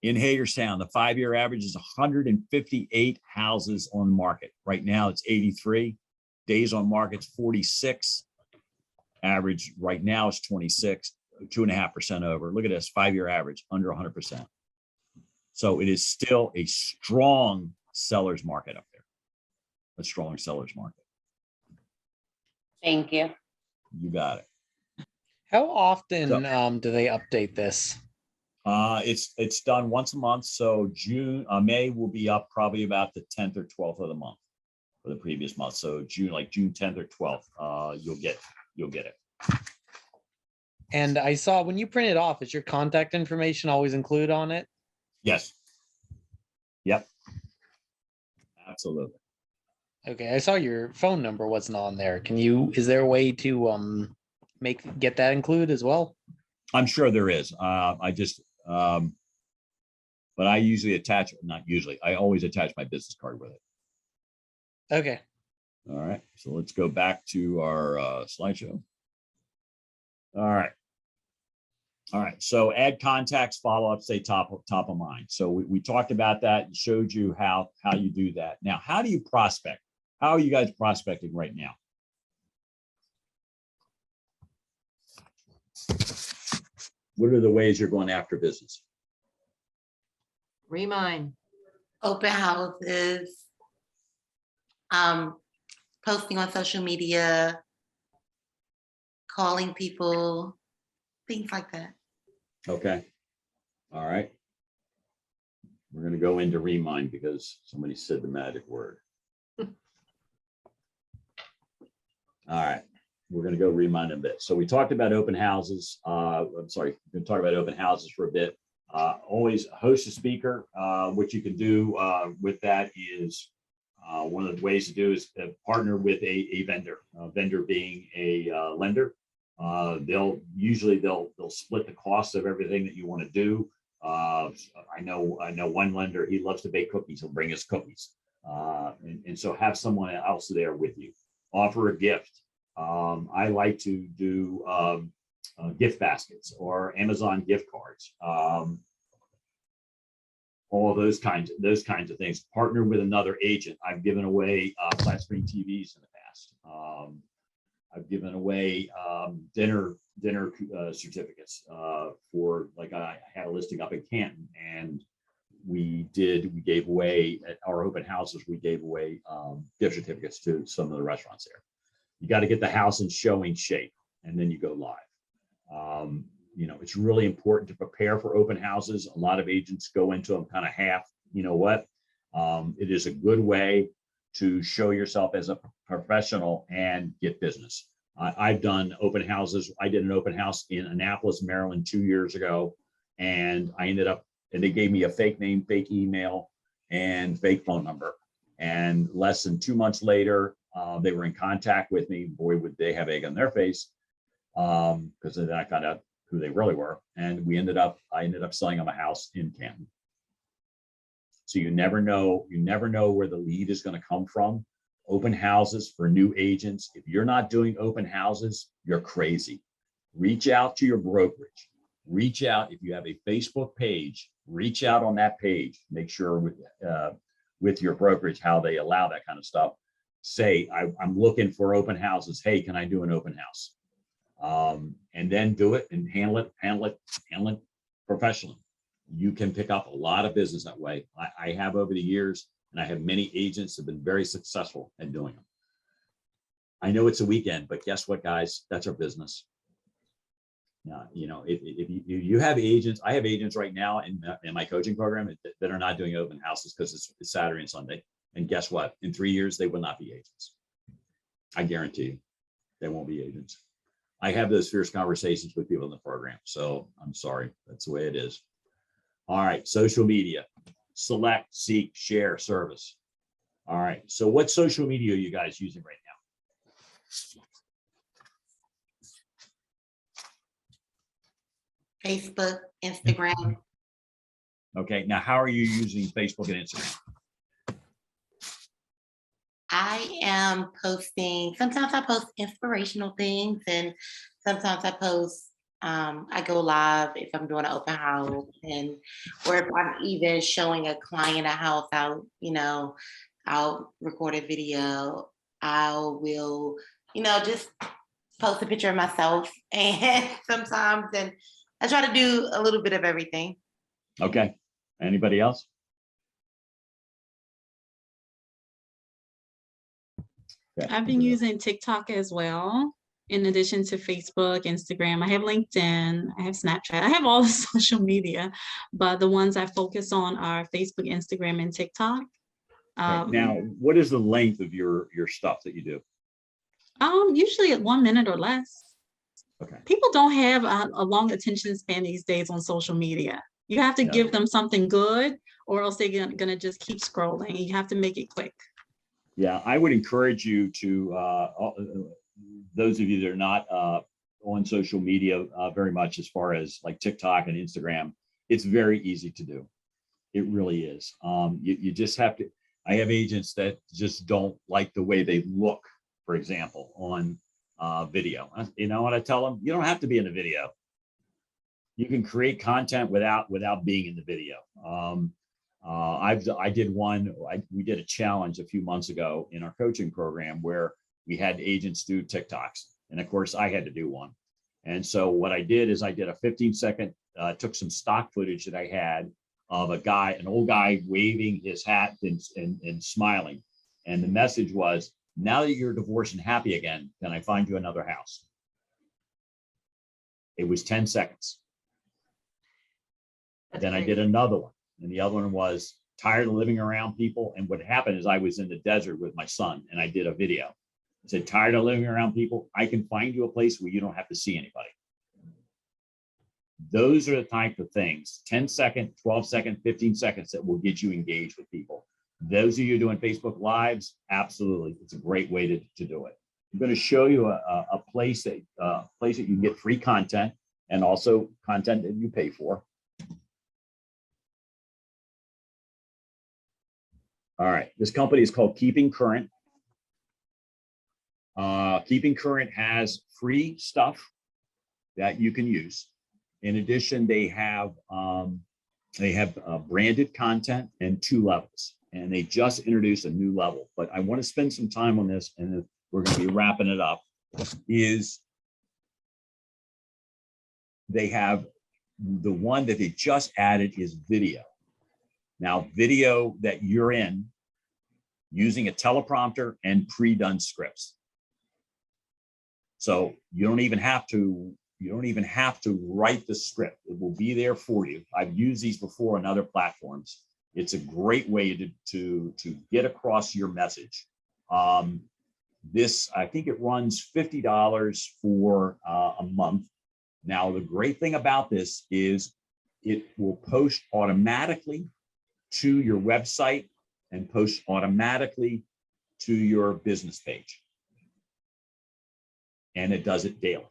In Hagerstown, the 5-year average is 158 houses on the market. Right now, it's 83. Days on market's 46. Average right now is 26, 2.5% over. Look at this, 5-year average, under 100%. So it is still a strong seller's market up there. A strong seller's market. Thank you. You got it. How often So- do they update this? It's done once a month. So May will be up probably about the 10th or 12th of the month for the previous month. So June 10th or 12th, you'll get it. And I saw when you print it off, is your contact information always included on it? Yes. Yep. Absolutely. Okay, I saw your phone number wasn't on there. Is there a way to get that included as well? I'm sure there is. But I usually I always attach my business card with it. Okay. All right. So let's go back to our slideshow. All right. All right. So add contacts, follow up, stay top of mind. So we talked about that and showed you how you do that. Now, how do you prospect? How are you guys prospecting right now? What are the ways you're going after business? Remind. Open houses, posting on social media, calling people, things like that. Okay. All right. We're going to go into Remind because somebody said the magic word. All right. We're going to go Remind a bit. So we talked about open houses. I'm sorry, we're going to talk about open houses for a bit. Always host a speaker. What you can do with that is one of the ways to do is partner with a vendor. Vendor being a lender. They'll split the cost of everything that you want to do. I know one lender, he loves to bake cookies. He'll bring us cookies. And so have someone else there with you. Offer a gift. I like to do gift baskets or Amazon gift cards. All of those kinds of things. Partner with another agent. I've given away flat screen TVs in the past. I've given away dinner certificates for, like, I had a listing up in Canton, and we gave away at our open houses, we gave away gift certificates to some of the restaurants there. You got to get the house in showing shape, and then you go live. You know, it's really important to prepare for open houses. A lot of agents go into them kind of half. You know what? It is a good way to show yourself as a professional and get business. I've done open houses. I did an open house in Annapolis, Maryland 2 years ago, and I ended up, and they gave me a fake name, fake email, and fake phone number. And less than 2 months later, they were in contact with me. Boy, would they have egg on their face, because then I found out who they really were. And I ended up selling them a house in Canton. So you never know where the lead is going to come from. Open houses for new agents. If you're not doing open houses, you're crazy. Reach out to your brokerage. Reach out. If you have a Facebook page, reach out on that page. Make sure with your brokerage how they allow that kind of stuff. Say, I'm looking for open houses. Hey, can I do an open house? And then do it and handle it professionally. You can pick up a lot of business that way. I have over the years, and I have many agents that have been very successful at doing them. I know it's a weekend, but guess what, guys? That's our business. You know, if you have agents, I have agents right now in my coaching program that are not doing open houses because it's Saturday and Sunday. And guess what? In 3 years, they will not be agents. I guarantee you, they won't be agents. I have those fierce conversations with people in the program. So I'm sorry, that's the way it is. All right, social media, select, seek, share, service. All right, so what social media are you guys using right now? Facebook, Instagram. Okay, now how are you using Facebook and Instagram? I am posting, sometimes I post inspirational things, and sometimes I post, I go live if I'm doing an open house, and or if I'm even showing a client a house out, you know, I'll record a video. I will, you know, just post a picture of myself, and sometimes, and I try to do a little bit of everything. Okay, anybody else? Yeah. I've been using TikTok as well, in addition to Facebook, Instagram. I have LinkedIn, I have Snapchat, I have all the social media, but the ones I focus on are Facebook, Instagram, and TikTok. Okay. Now, what is the length of your stuff that you do? Usually at 1 minute or less. Okay. People don't have a long attention span these days on social media. You have to give them something good, or else they're gonna just keep scrolling. You have to make it quick. Yeah, I would encourage you to, those of you that are not on social media very much, as far as like TikTok and Instagram, it's very easy to do. It really is. You just have to, I have agents that just don't like the way they look, for example, on video. You know what I tell them? You don't have to be in the video. You can create content without being in the video. We did a challenge a few months ago in our coaching program where we had agents do TikToks. And of course I had to do one. And so what I did is I did a 15-second, took some stock footage that I had of an old guy waving his hat and smiling. And the message was, now that you're divorced and happy again, can I find you another house? It was 10 seconds. Then I did another one. And the other one was tired of living around people. And what happened is I was in the desert with my son and I did a video. I said, tired of living around people? I can find you a place where you don't have to see anybody. Those are the type of things, 10-second, 12-second, 15 seconds that will get you engaged with people. Those of you doing Facebook Lives, absolutely. It's a great way to do it. I'm going to show you a place that you can get free content and also content that you pay for. All right, this company is called Keeping Current. Keeping Current has free stuff that you can use. In addition, they have branded content and 2 levels, and they just introduced a new level. But I want to spend some time on this, and then we're going to be wrapping it up. Is they have the one that they just added is video. Now, video that you're in using a teleprompter and pre-done scripts. So you don't even have to write the script. It will be there for you. I've used these before on other platforms. It's a great way to get across your message. This, I think it runs $50 for a month. Now, the great thing about this is it will post automatically to your website and post automatically to your business page. And it does it daily.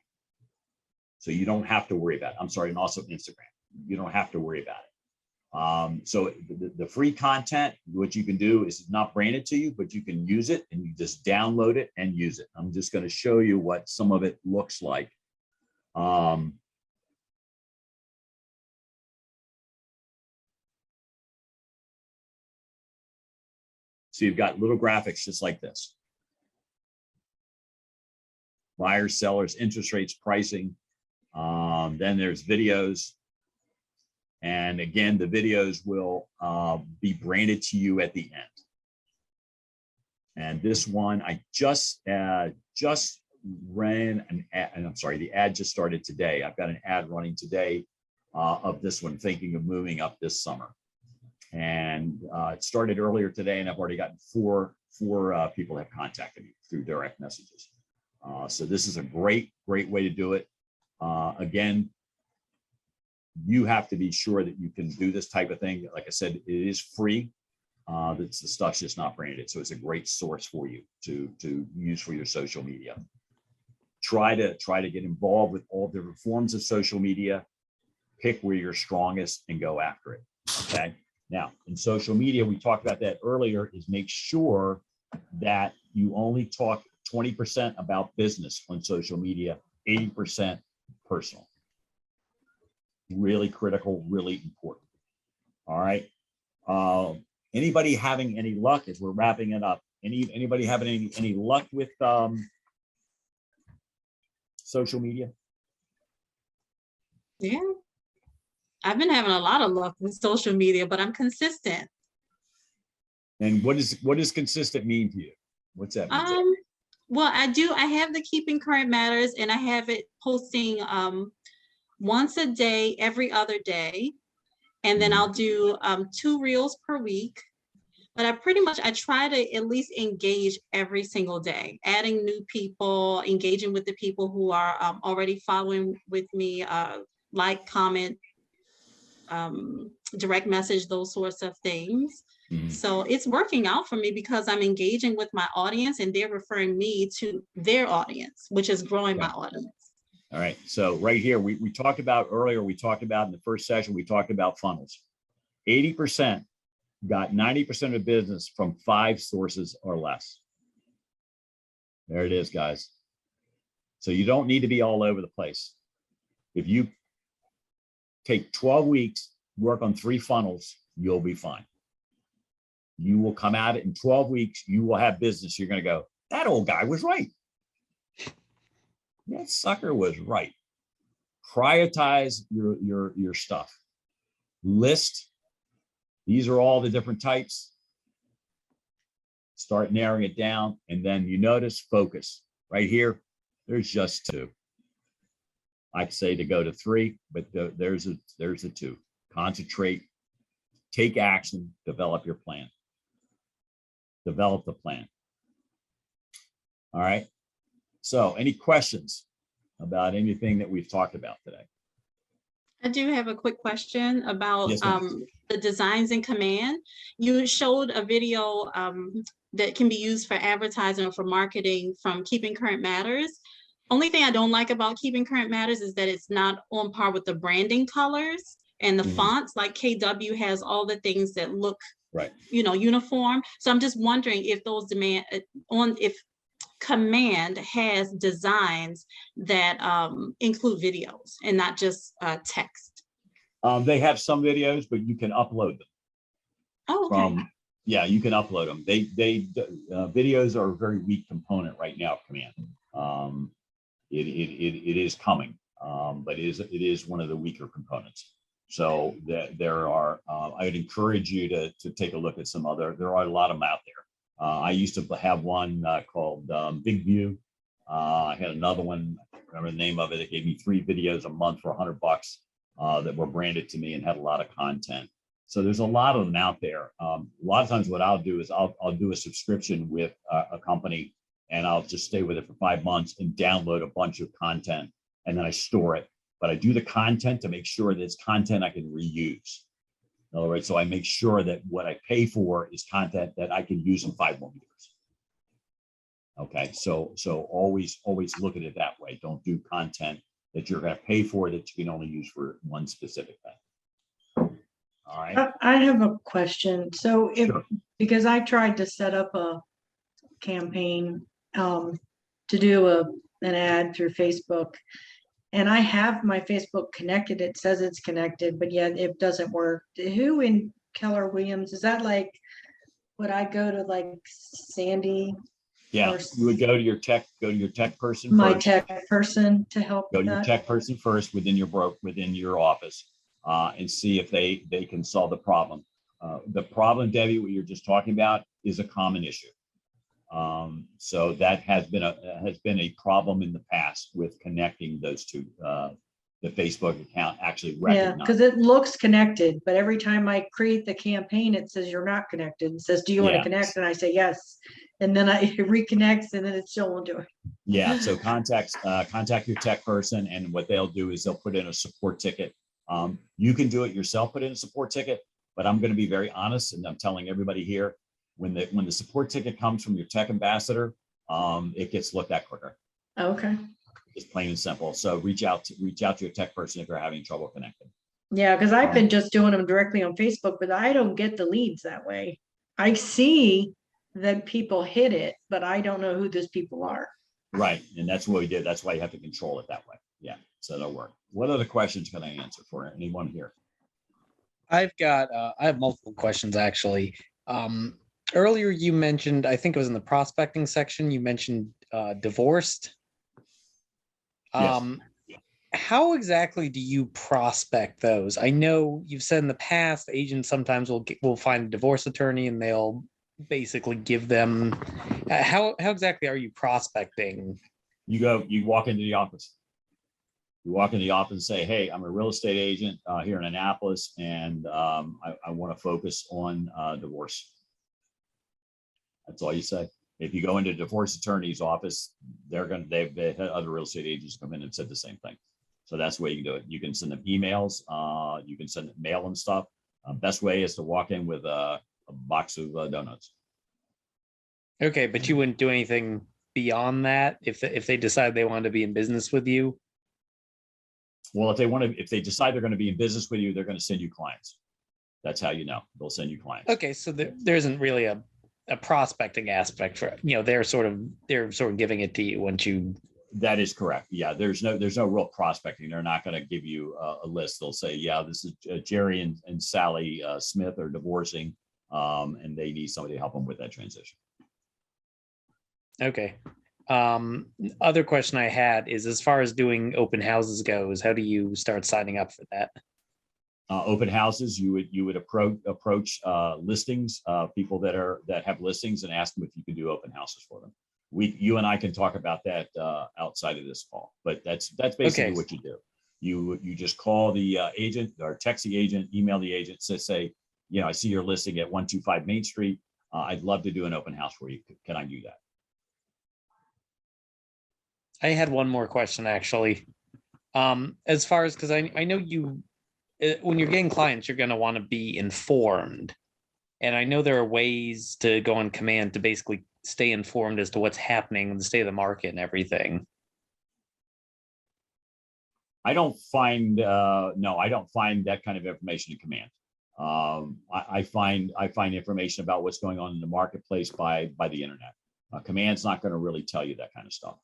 So you don't have to worry about it. I'm sorry, and also Instagram. You don't have to worry about it. So the free content, what you can do is not branded to you, but you can use it and you just download it and use it. I'm just going to show you what some of it looks like. So you've got little graphics just like this. Buyers, sellers, interest rates, pricing. Then there's videos. And again, the videos will be branded to you at the end. And this one, I just ran an ad, and I'm sorry, the ad just started today. I've got an ad running today of this one, thinking of moving up this summer. And it started earlier today, and I've already gotten four people have contacted me through direct messages. So this is a great way to do it. Again, you have to be sure that you can do this type of thing. Like I said, it is free. The stuff's just not branded. So it's a great source for you to use for your social media. Try to get involved with all different forms of social media. Pick where you're strongest and go after it. Okay. Now, in social media, we talked about that earlier, is make sure that you only talk 20% about business on social media, 80% personal. Really critical, really important. All right. Anybody having any luck as we're wrapping it up? Anybody having any luck with social media? Yeah. I've been having a lot of luck with social media, but I'm consistent. And what does consistent mean to you? What's that mean? Well, I have the Keeping Current Matters, and I have it posting once a day, every other day. And then I'll do 2 reels per week. But I try to at least engage every single day, adding new people, engaging with the people who are already following with me, like, comment, direct message, those sorts of things. So it's working out for me because I'm engaging with my audience and they're referring me to their audience, which is growing my audience. All right. So right here, we talked about earlier, in the first session, we talked about funnels. 80% got 90% of business from 5 sources or less. There it is, guys. So you don't need to be all over the place. If you take 12 weeks, work on 3 funnels, you'll be fine. You will come at it in 12 weeks. You will have business. You're going to go, that old guy was right. That sucker was right. Prioritize your stuff. List. These are all the different types. Start narrowing it down. And then you notice focus. Right here, there's just 2. I'd say to go to 3, but there's a 2. Concentrate, take action, develop your plan. Develop the plan. All right. So any questions about anything that we've talked about today? I do have a quick question about Yes, the designs in Command. You showed a video that can be used for advertising or for marketing from Keeping Current Matters. Only thing I don't like about Keeping Current Matters is that it's not on par with the branding colors and the fonts. Like KW has all the things that look uniform. So I'm just wondering if those if Command has designs that include videos and not just text. They have some videos, but you can upload them. Oh, okay. Yeah, you can upload them. Videos are a very weak component right now of Command. It is coming, but it is one of the weaker components. So there are, I would encourage you to take a look at some other, there are a lot of them out there. I used to have one called Big View. I had another one, I can't remember the name of it. It gave me 3 videos a month for $100 that were branded to me and had a lot of content. So there's a lot of them out there. A lot of times what I'll do is I'll do a subscription with a company, and I'll just stay with it for 5 months and download a bunch of content, and then I store it. But I do the content to make sure that it's content I can reuse. All right, so I make sure that what I pay for is content that I can use in 5 more years. Okay, so always look at it that way. Don't do content that you're going to pay for that you can only use for one specific thing. All right. I have a question. So if, Sure. because I tried to set up a campaign to do an ad through Facebook, and I have my Facebook connected. It says it's connected, but yet it doesn't work. Who in Keller Williams, is that like, would I go to like Sandy? Yeah, Or you would go to your tech person my first. tech person to help Go with to your that? tech person first within your office, and see if they can solve the problem. The problem, Debbie, what you're just talking about is a common issue. So that has been a problem in the past with connecting those two. The Facebook account actually Yeah, recognizes. because it looks connected, but every time I create the campaign, it says you're not connected. It says, do you want to Yeah. connect? And I say yes. And then it reconnects and then it still won't do it. Yeah, so contact your tech person, and what they'll do is they'll put in a support ticket. You can do it yourself, put in a support ticket, but I'm going to be very honest, and I'm telling everybody here, when the support ticket comes from your tech ambassador, it gets looked at quicker. Okay. It's plain and simple. So reach out to your tech person if you're having trouble connecting. Yeah, because I've been just doing them directly on Facebook, but I don't get the leads that way. I see that people hit it, but I don't know who those people are. Right, and that's what we did. That's why you have to control it that way. Yeah, so that'll work. What other questions can I answer for anyone here? I have multiple questions actually. Earlier you mentioned, I think it was in the prospecting section, you mentioned divorced. Yes. How exactly do you prospect those? I know you've said in the past, agents sometimes will find a divorce attorney and they'll basically give them. How exactly are you prospecting? You walk into the office. You walk into the office and say, "Hey, I'm a real estate agent here in Annapolis, and I want to focus on divorce." That's all you say. If you go into a divorce attorney's office, they've had other real estate agents come in and said the same thing. So that's the way you can do it. You can send them emails. You can send mail and stuff. Best way is to walk in with a box of donuts. Okay, but you wouldn't do anything beyond that if they decide they wanted to be in business with you? Well, if they decide they're going to be in business with you, they're going to send you clients. That's how you know they'll send you clients. Okay, so there isn't really a prospecting aspect for it. They're sort of giving it to you once you. That is correct. Yeah, there's no real prospecting. They're not going to give you a list. They'll say, yeah, this is Jerry and Sally Smith are divorcing, and they need somebody to help them with that transition. Okay. Other question I had is, as far as doing open houses goes, how do you start signing up for that? Open houses, you would approach listings, people that have listings, and ask them if you can do open houses for them. You and I can talk about that outside of this call, but that's basically what you do. You just call the agent or text the agent, email the agent, say, I see your listing at 125 Main Street. I'd love to do an open house for you. Can I do that? I had one more question actually. As far as, because I know when you're getting clients, you're going to want to be informed. And I know there are ways to go on command to basically stay informed as to what's happening in the state of the market and everything. I don't find that kind of information in command. I find information about what's going on in the marketplace by the internet. Command's not going to really tell you that kind of stuff.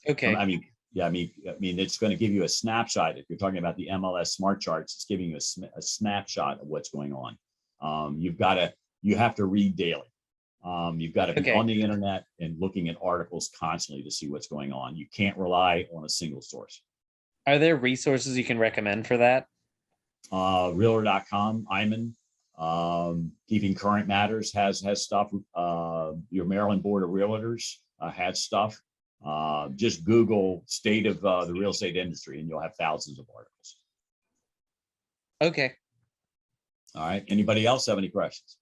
Okay. I mean, it's going to give you a snapshot. If you're talking about the MLS smart charts, it's giving you a snapshot of what's going on. You have to read daily. You've got to be on the internet and looking at articles constantly to see what's going on. You can't rely on a single source. Are there resources you can recommend for that? Realtor.com, Iman, Keeping Current Matters has stuff. Your Maryland Board of Realtors has stuff. Just Google state of the real estate industry and you'll have thousands of articles. Okay. All right. Anybody else have any questions?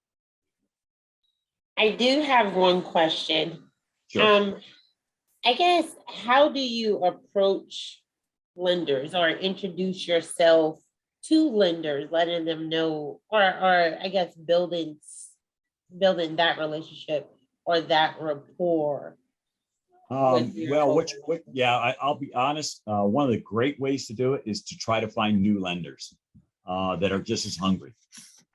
I do have one question. Sure. I guess, how do you approach lenders or introduce yourself to lenders, letting them know, or I guess building that relationship or that rapport? Well, I'll be honest. One of the great ways to do it is to try to find new lenders that are just as hungry.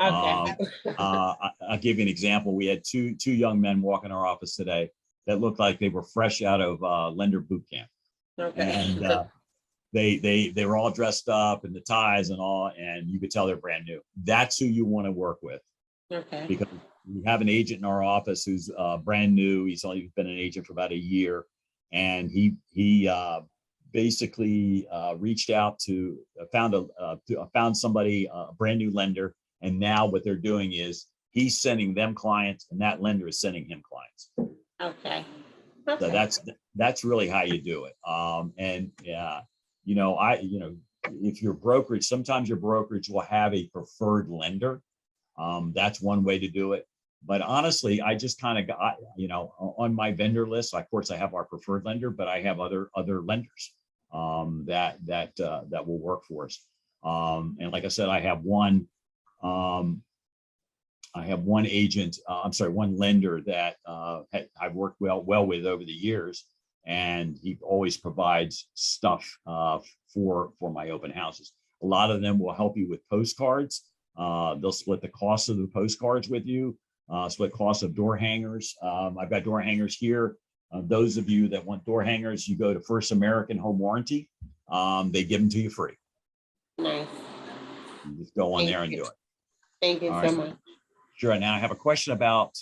Okay. I'll give you an example. We had two young men walk in our office today that looked like they were fresh out of lender boot camp. Okay. And they were all dressed up in the ties and all, and you could tell they're brand new. That's who you want to work with. Okay. Because we have an agent in our office who's brand new. He's only been an agent for about a year, and he basically reached out to found somebody, a brand new lender, and now what they're doing is he's sending them clients, and that lender is sending him clients. Okay. So that's really how you do it. And yeah, if your brokerage, sometimes your brokerage will have a preferred lender. That's one way to do it. But honestly, I just kind of got, on my vendor list, of course I have our preferred lender, but I have other lenders that will work for us. And like I said, I have one agent, one lender that I've worked well with over the years, and he always provides stuff for my open houses. A lot of them will help you with postcards. They'll split the cost of the postcards with you, split costs of door hangers. I've got door hangers here. Those of you that want door hangers, you go to First American Home Warranty. They give them to you free. Nice. You just go on there and do it. Thank you so much. Sure. Now I have a question about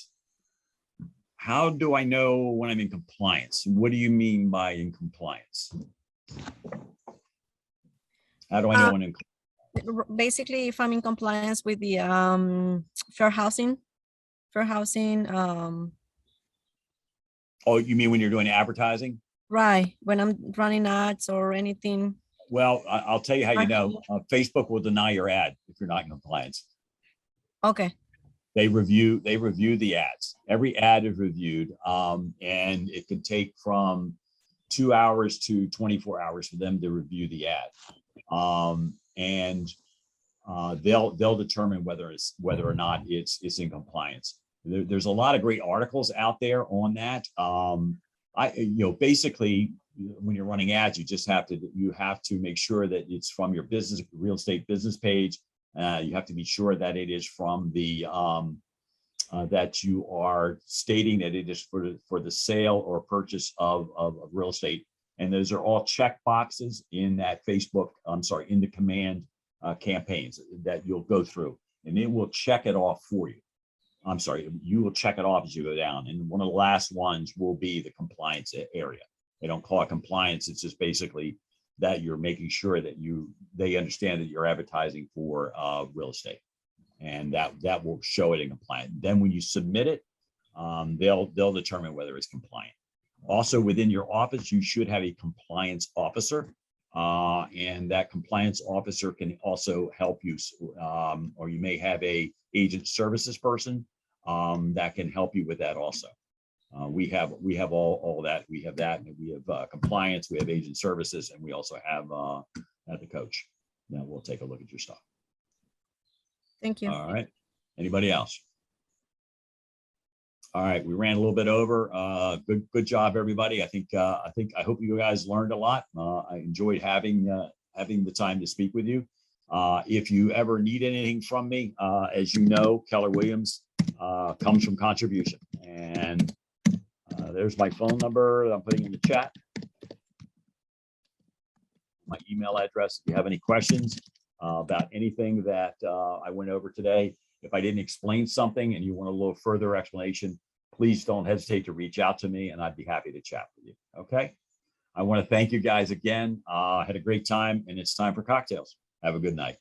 how do I know when I'm in compliance? What do you mean by in compliance? How do I know when in basically if I'm in compliance with the fair housing. Oh, you mean when you're doing advertising? Right, when I'm running ads or anything. Well, I'll tell you how you know. Facebook will deny your ad if you're not in compliance. Okay. They review the ads. Every ad is reviewed, and it can take from 2 hours to 24 hours for them to review the ad. And they'll determine whether or not it's in compliance. There's a lot of great articles out there on that. Basically, when you're running ads, you have to make sure that it's from your business real estate business page. You have to be sure that it is from the that you are stating that it is for the sale or purchase of real estate. And those are all check boxes in that in the command campaigns that you'll go through, and it will check it off for you. You will check it off as you go down. And one of the last ones will be the compliance area. They don't call it compliance. It's just basically that you're making sure that they understand that you're advertising for real estate, and that will show it in compliance. Then when you submit it, they'll determine whether it's compliant. Also, within your office, you should have a compliance officer, and that compliance officer can also help you, or you may have a agent services person that can help you with that also. We have all that. We have that, and we have compliance, we have agent services, and we also have the coach. Now we'll take a look at your stuff. Thank you. All right. Anybody else? All right, we ran a little bit over. Good job, everybody. I hope you guys learned a lot. I enjoyed having the time to speak with you. If you ever need anything from me, as you know, Keller Williams comes from contribution, and there's my phone number that I'm putting in the chat. My email address. If you have any questions about anything that I went over today, if I didn't explain something and you want a little further explanation, please don't hesitate to reach out to me, and I'd be happy to chat with you. Okay. I want to thank you guys again. I had a great time, and it's time for cocktails. Have a good night.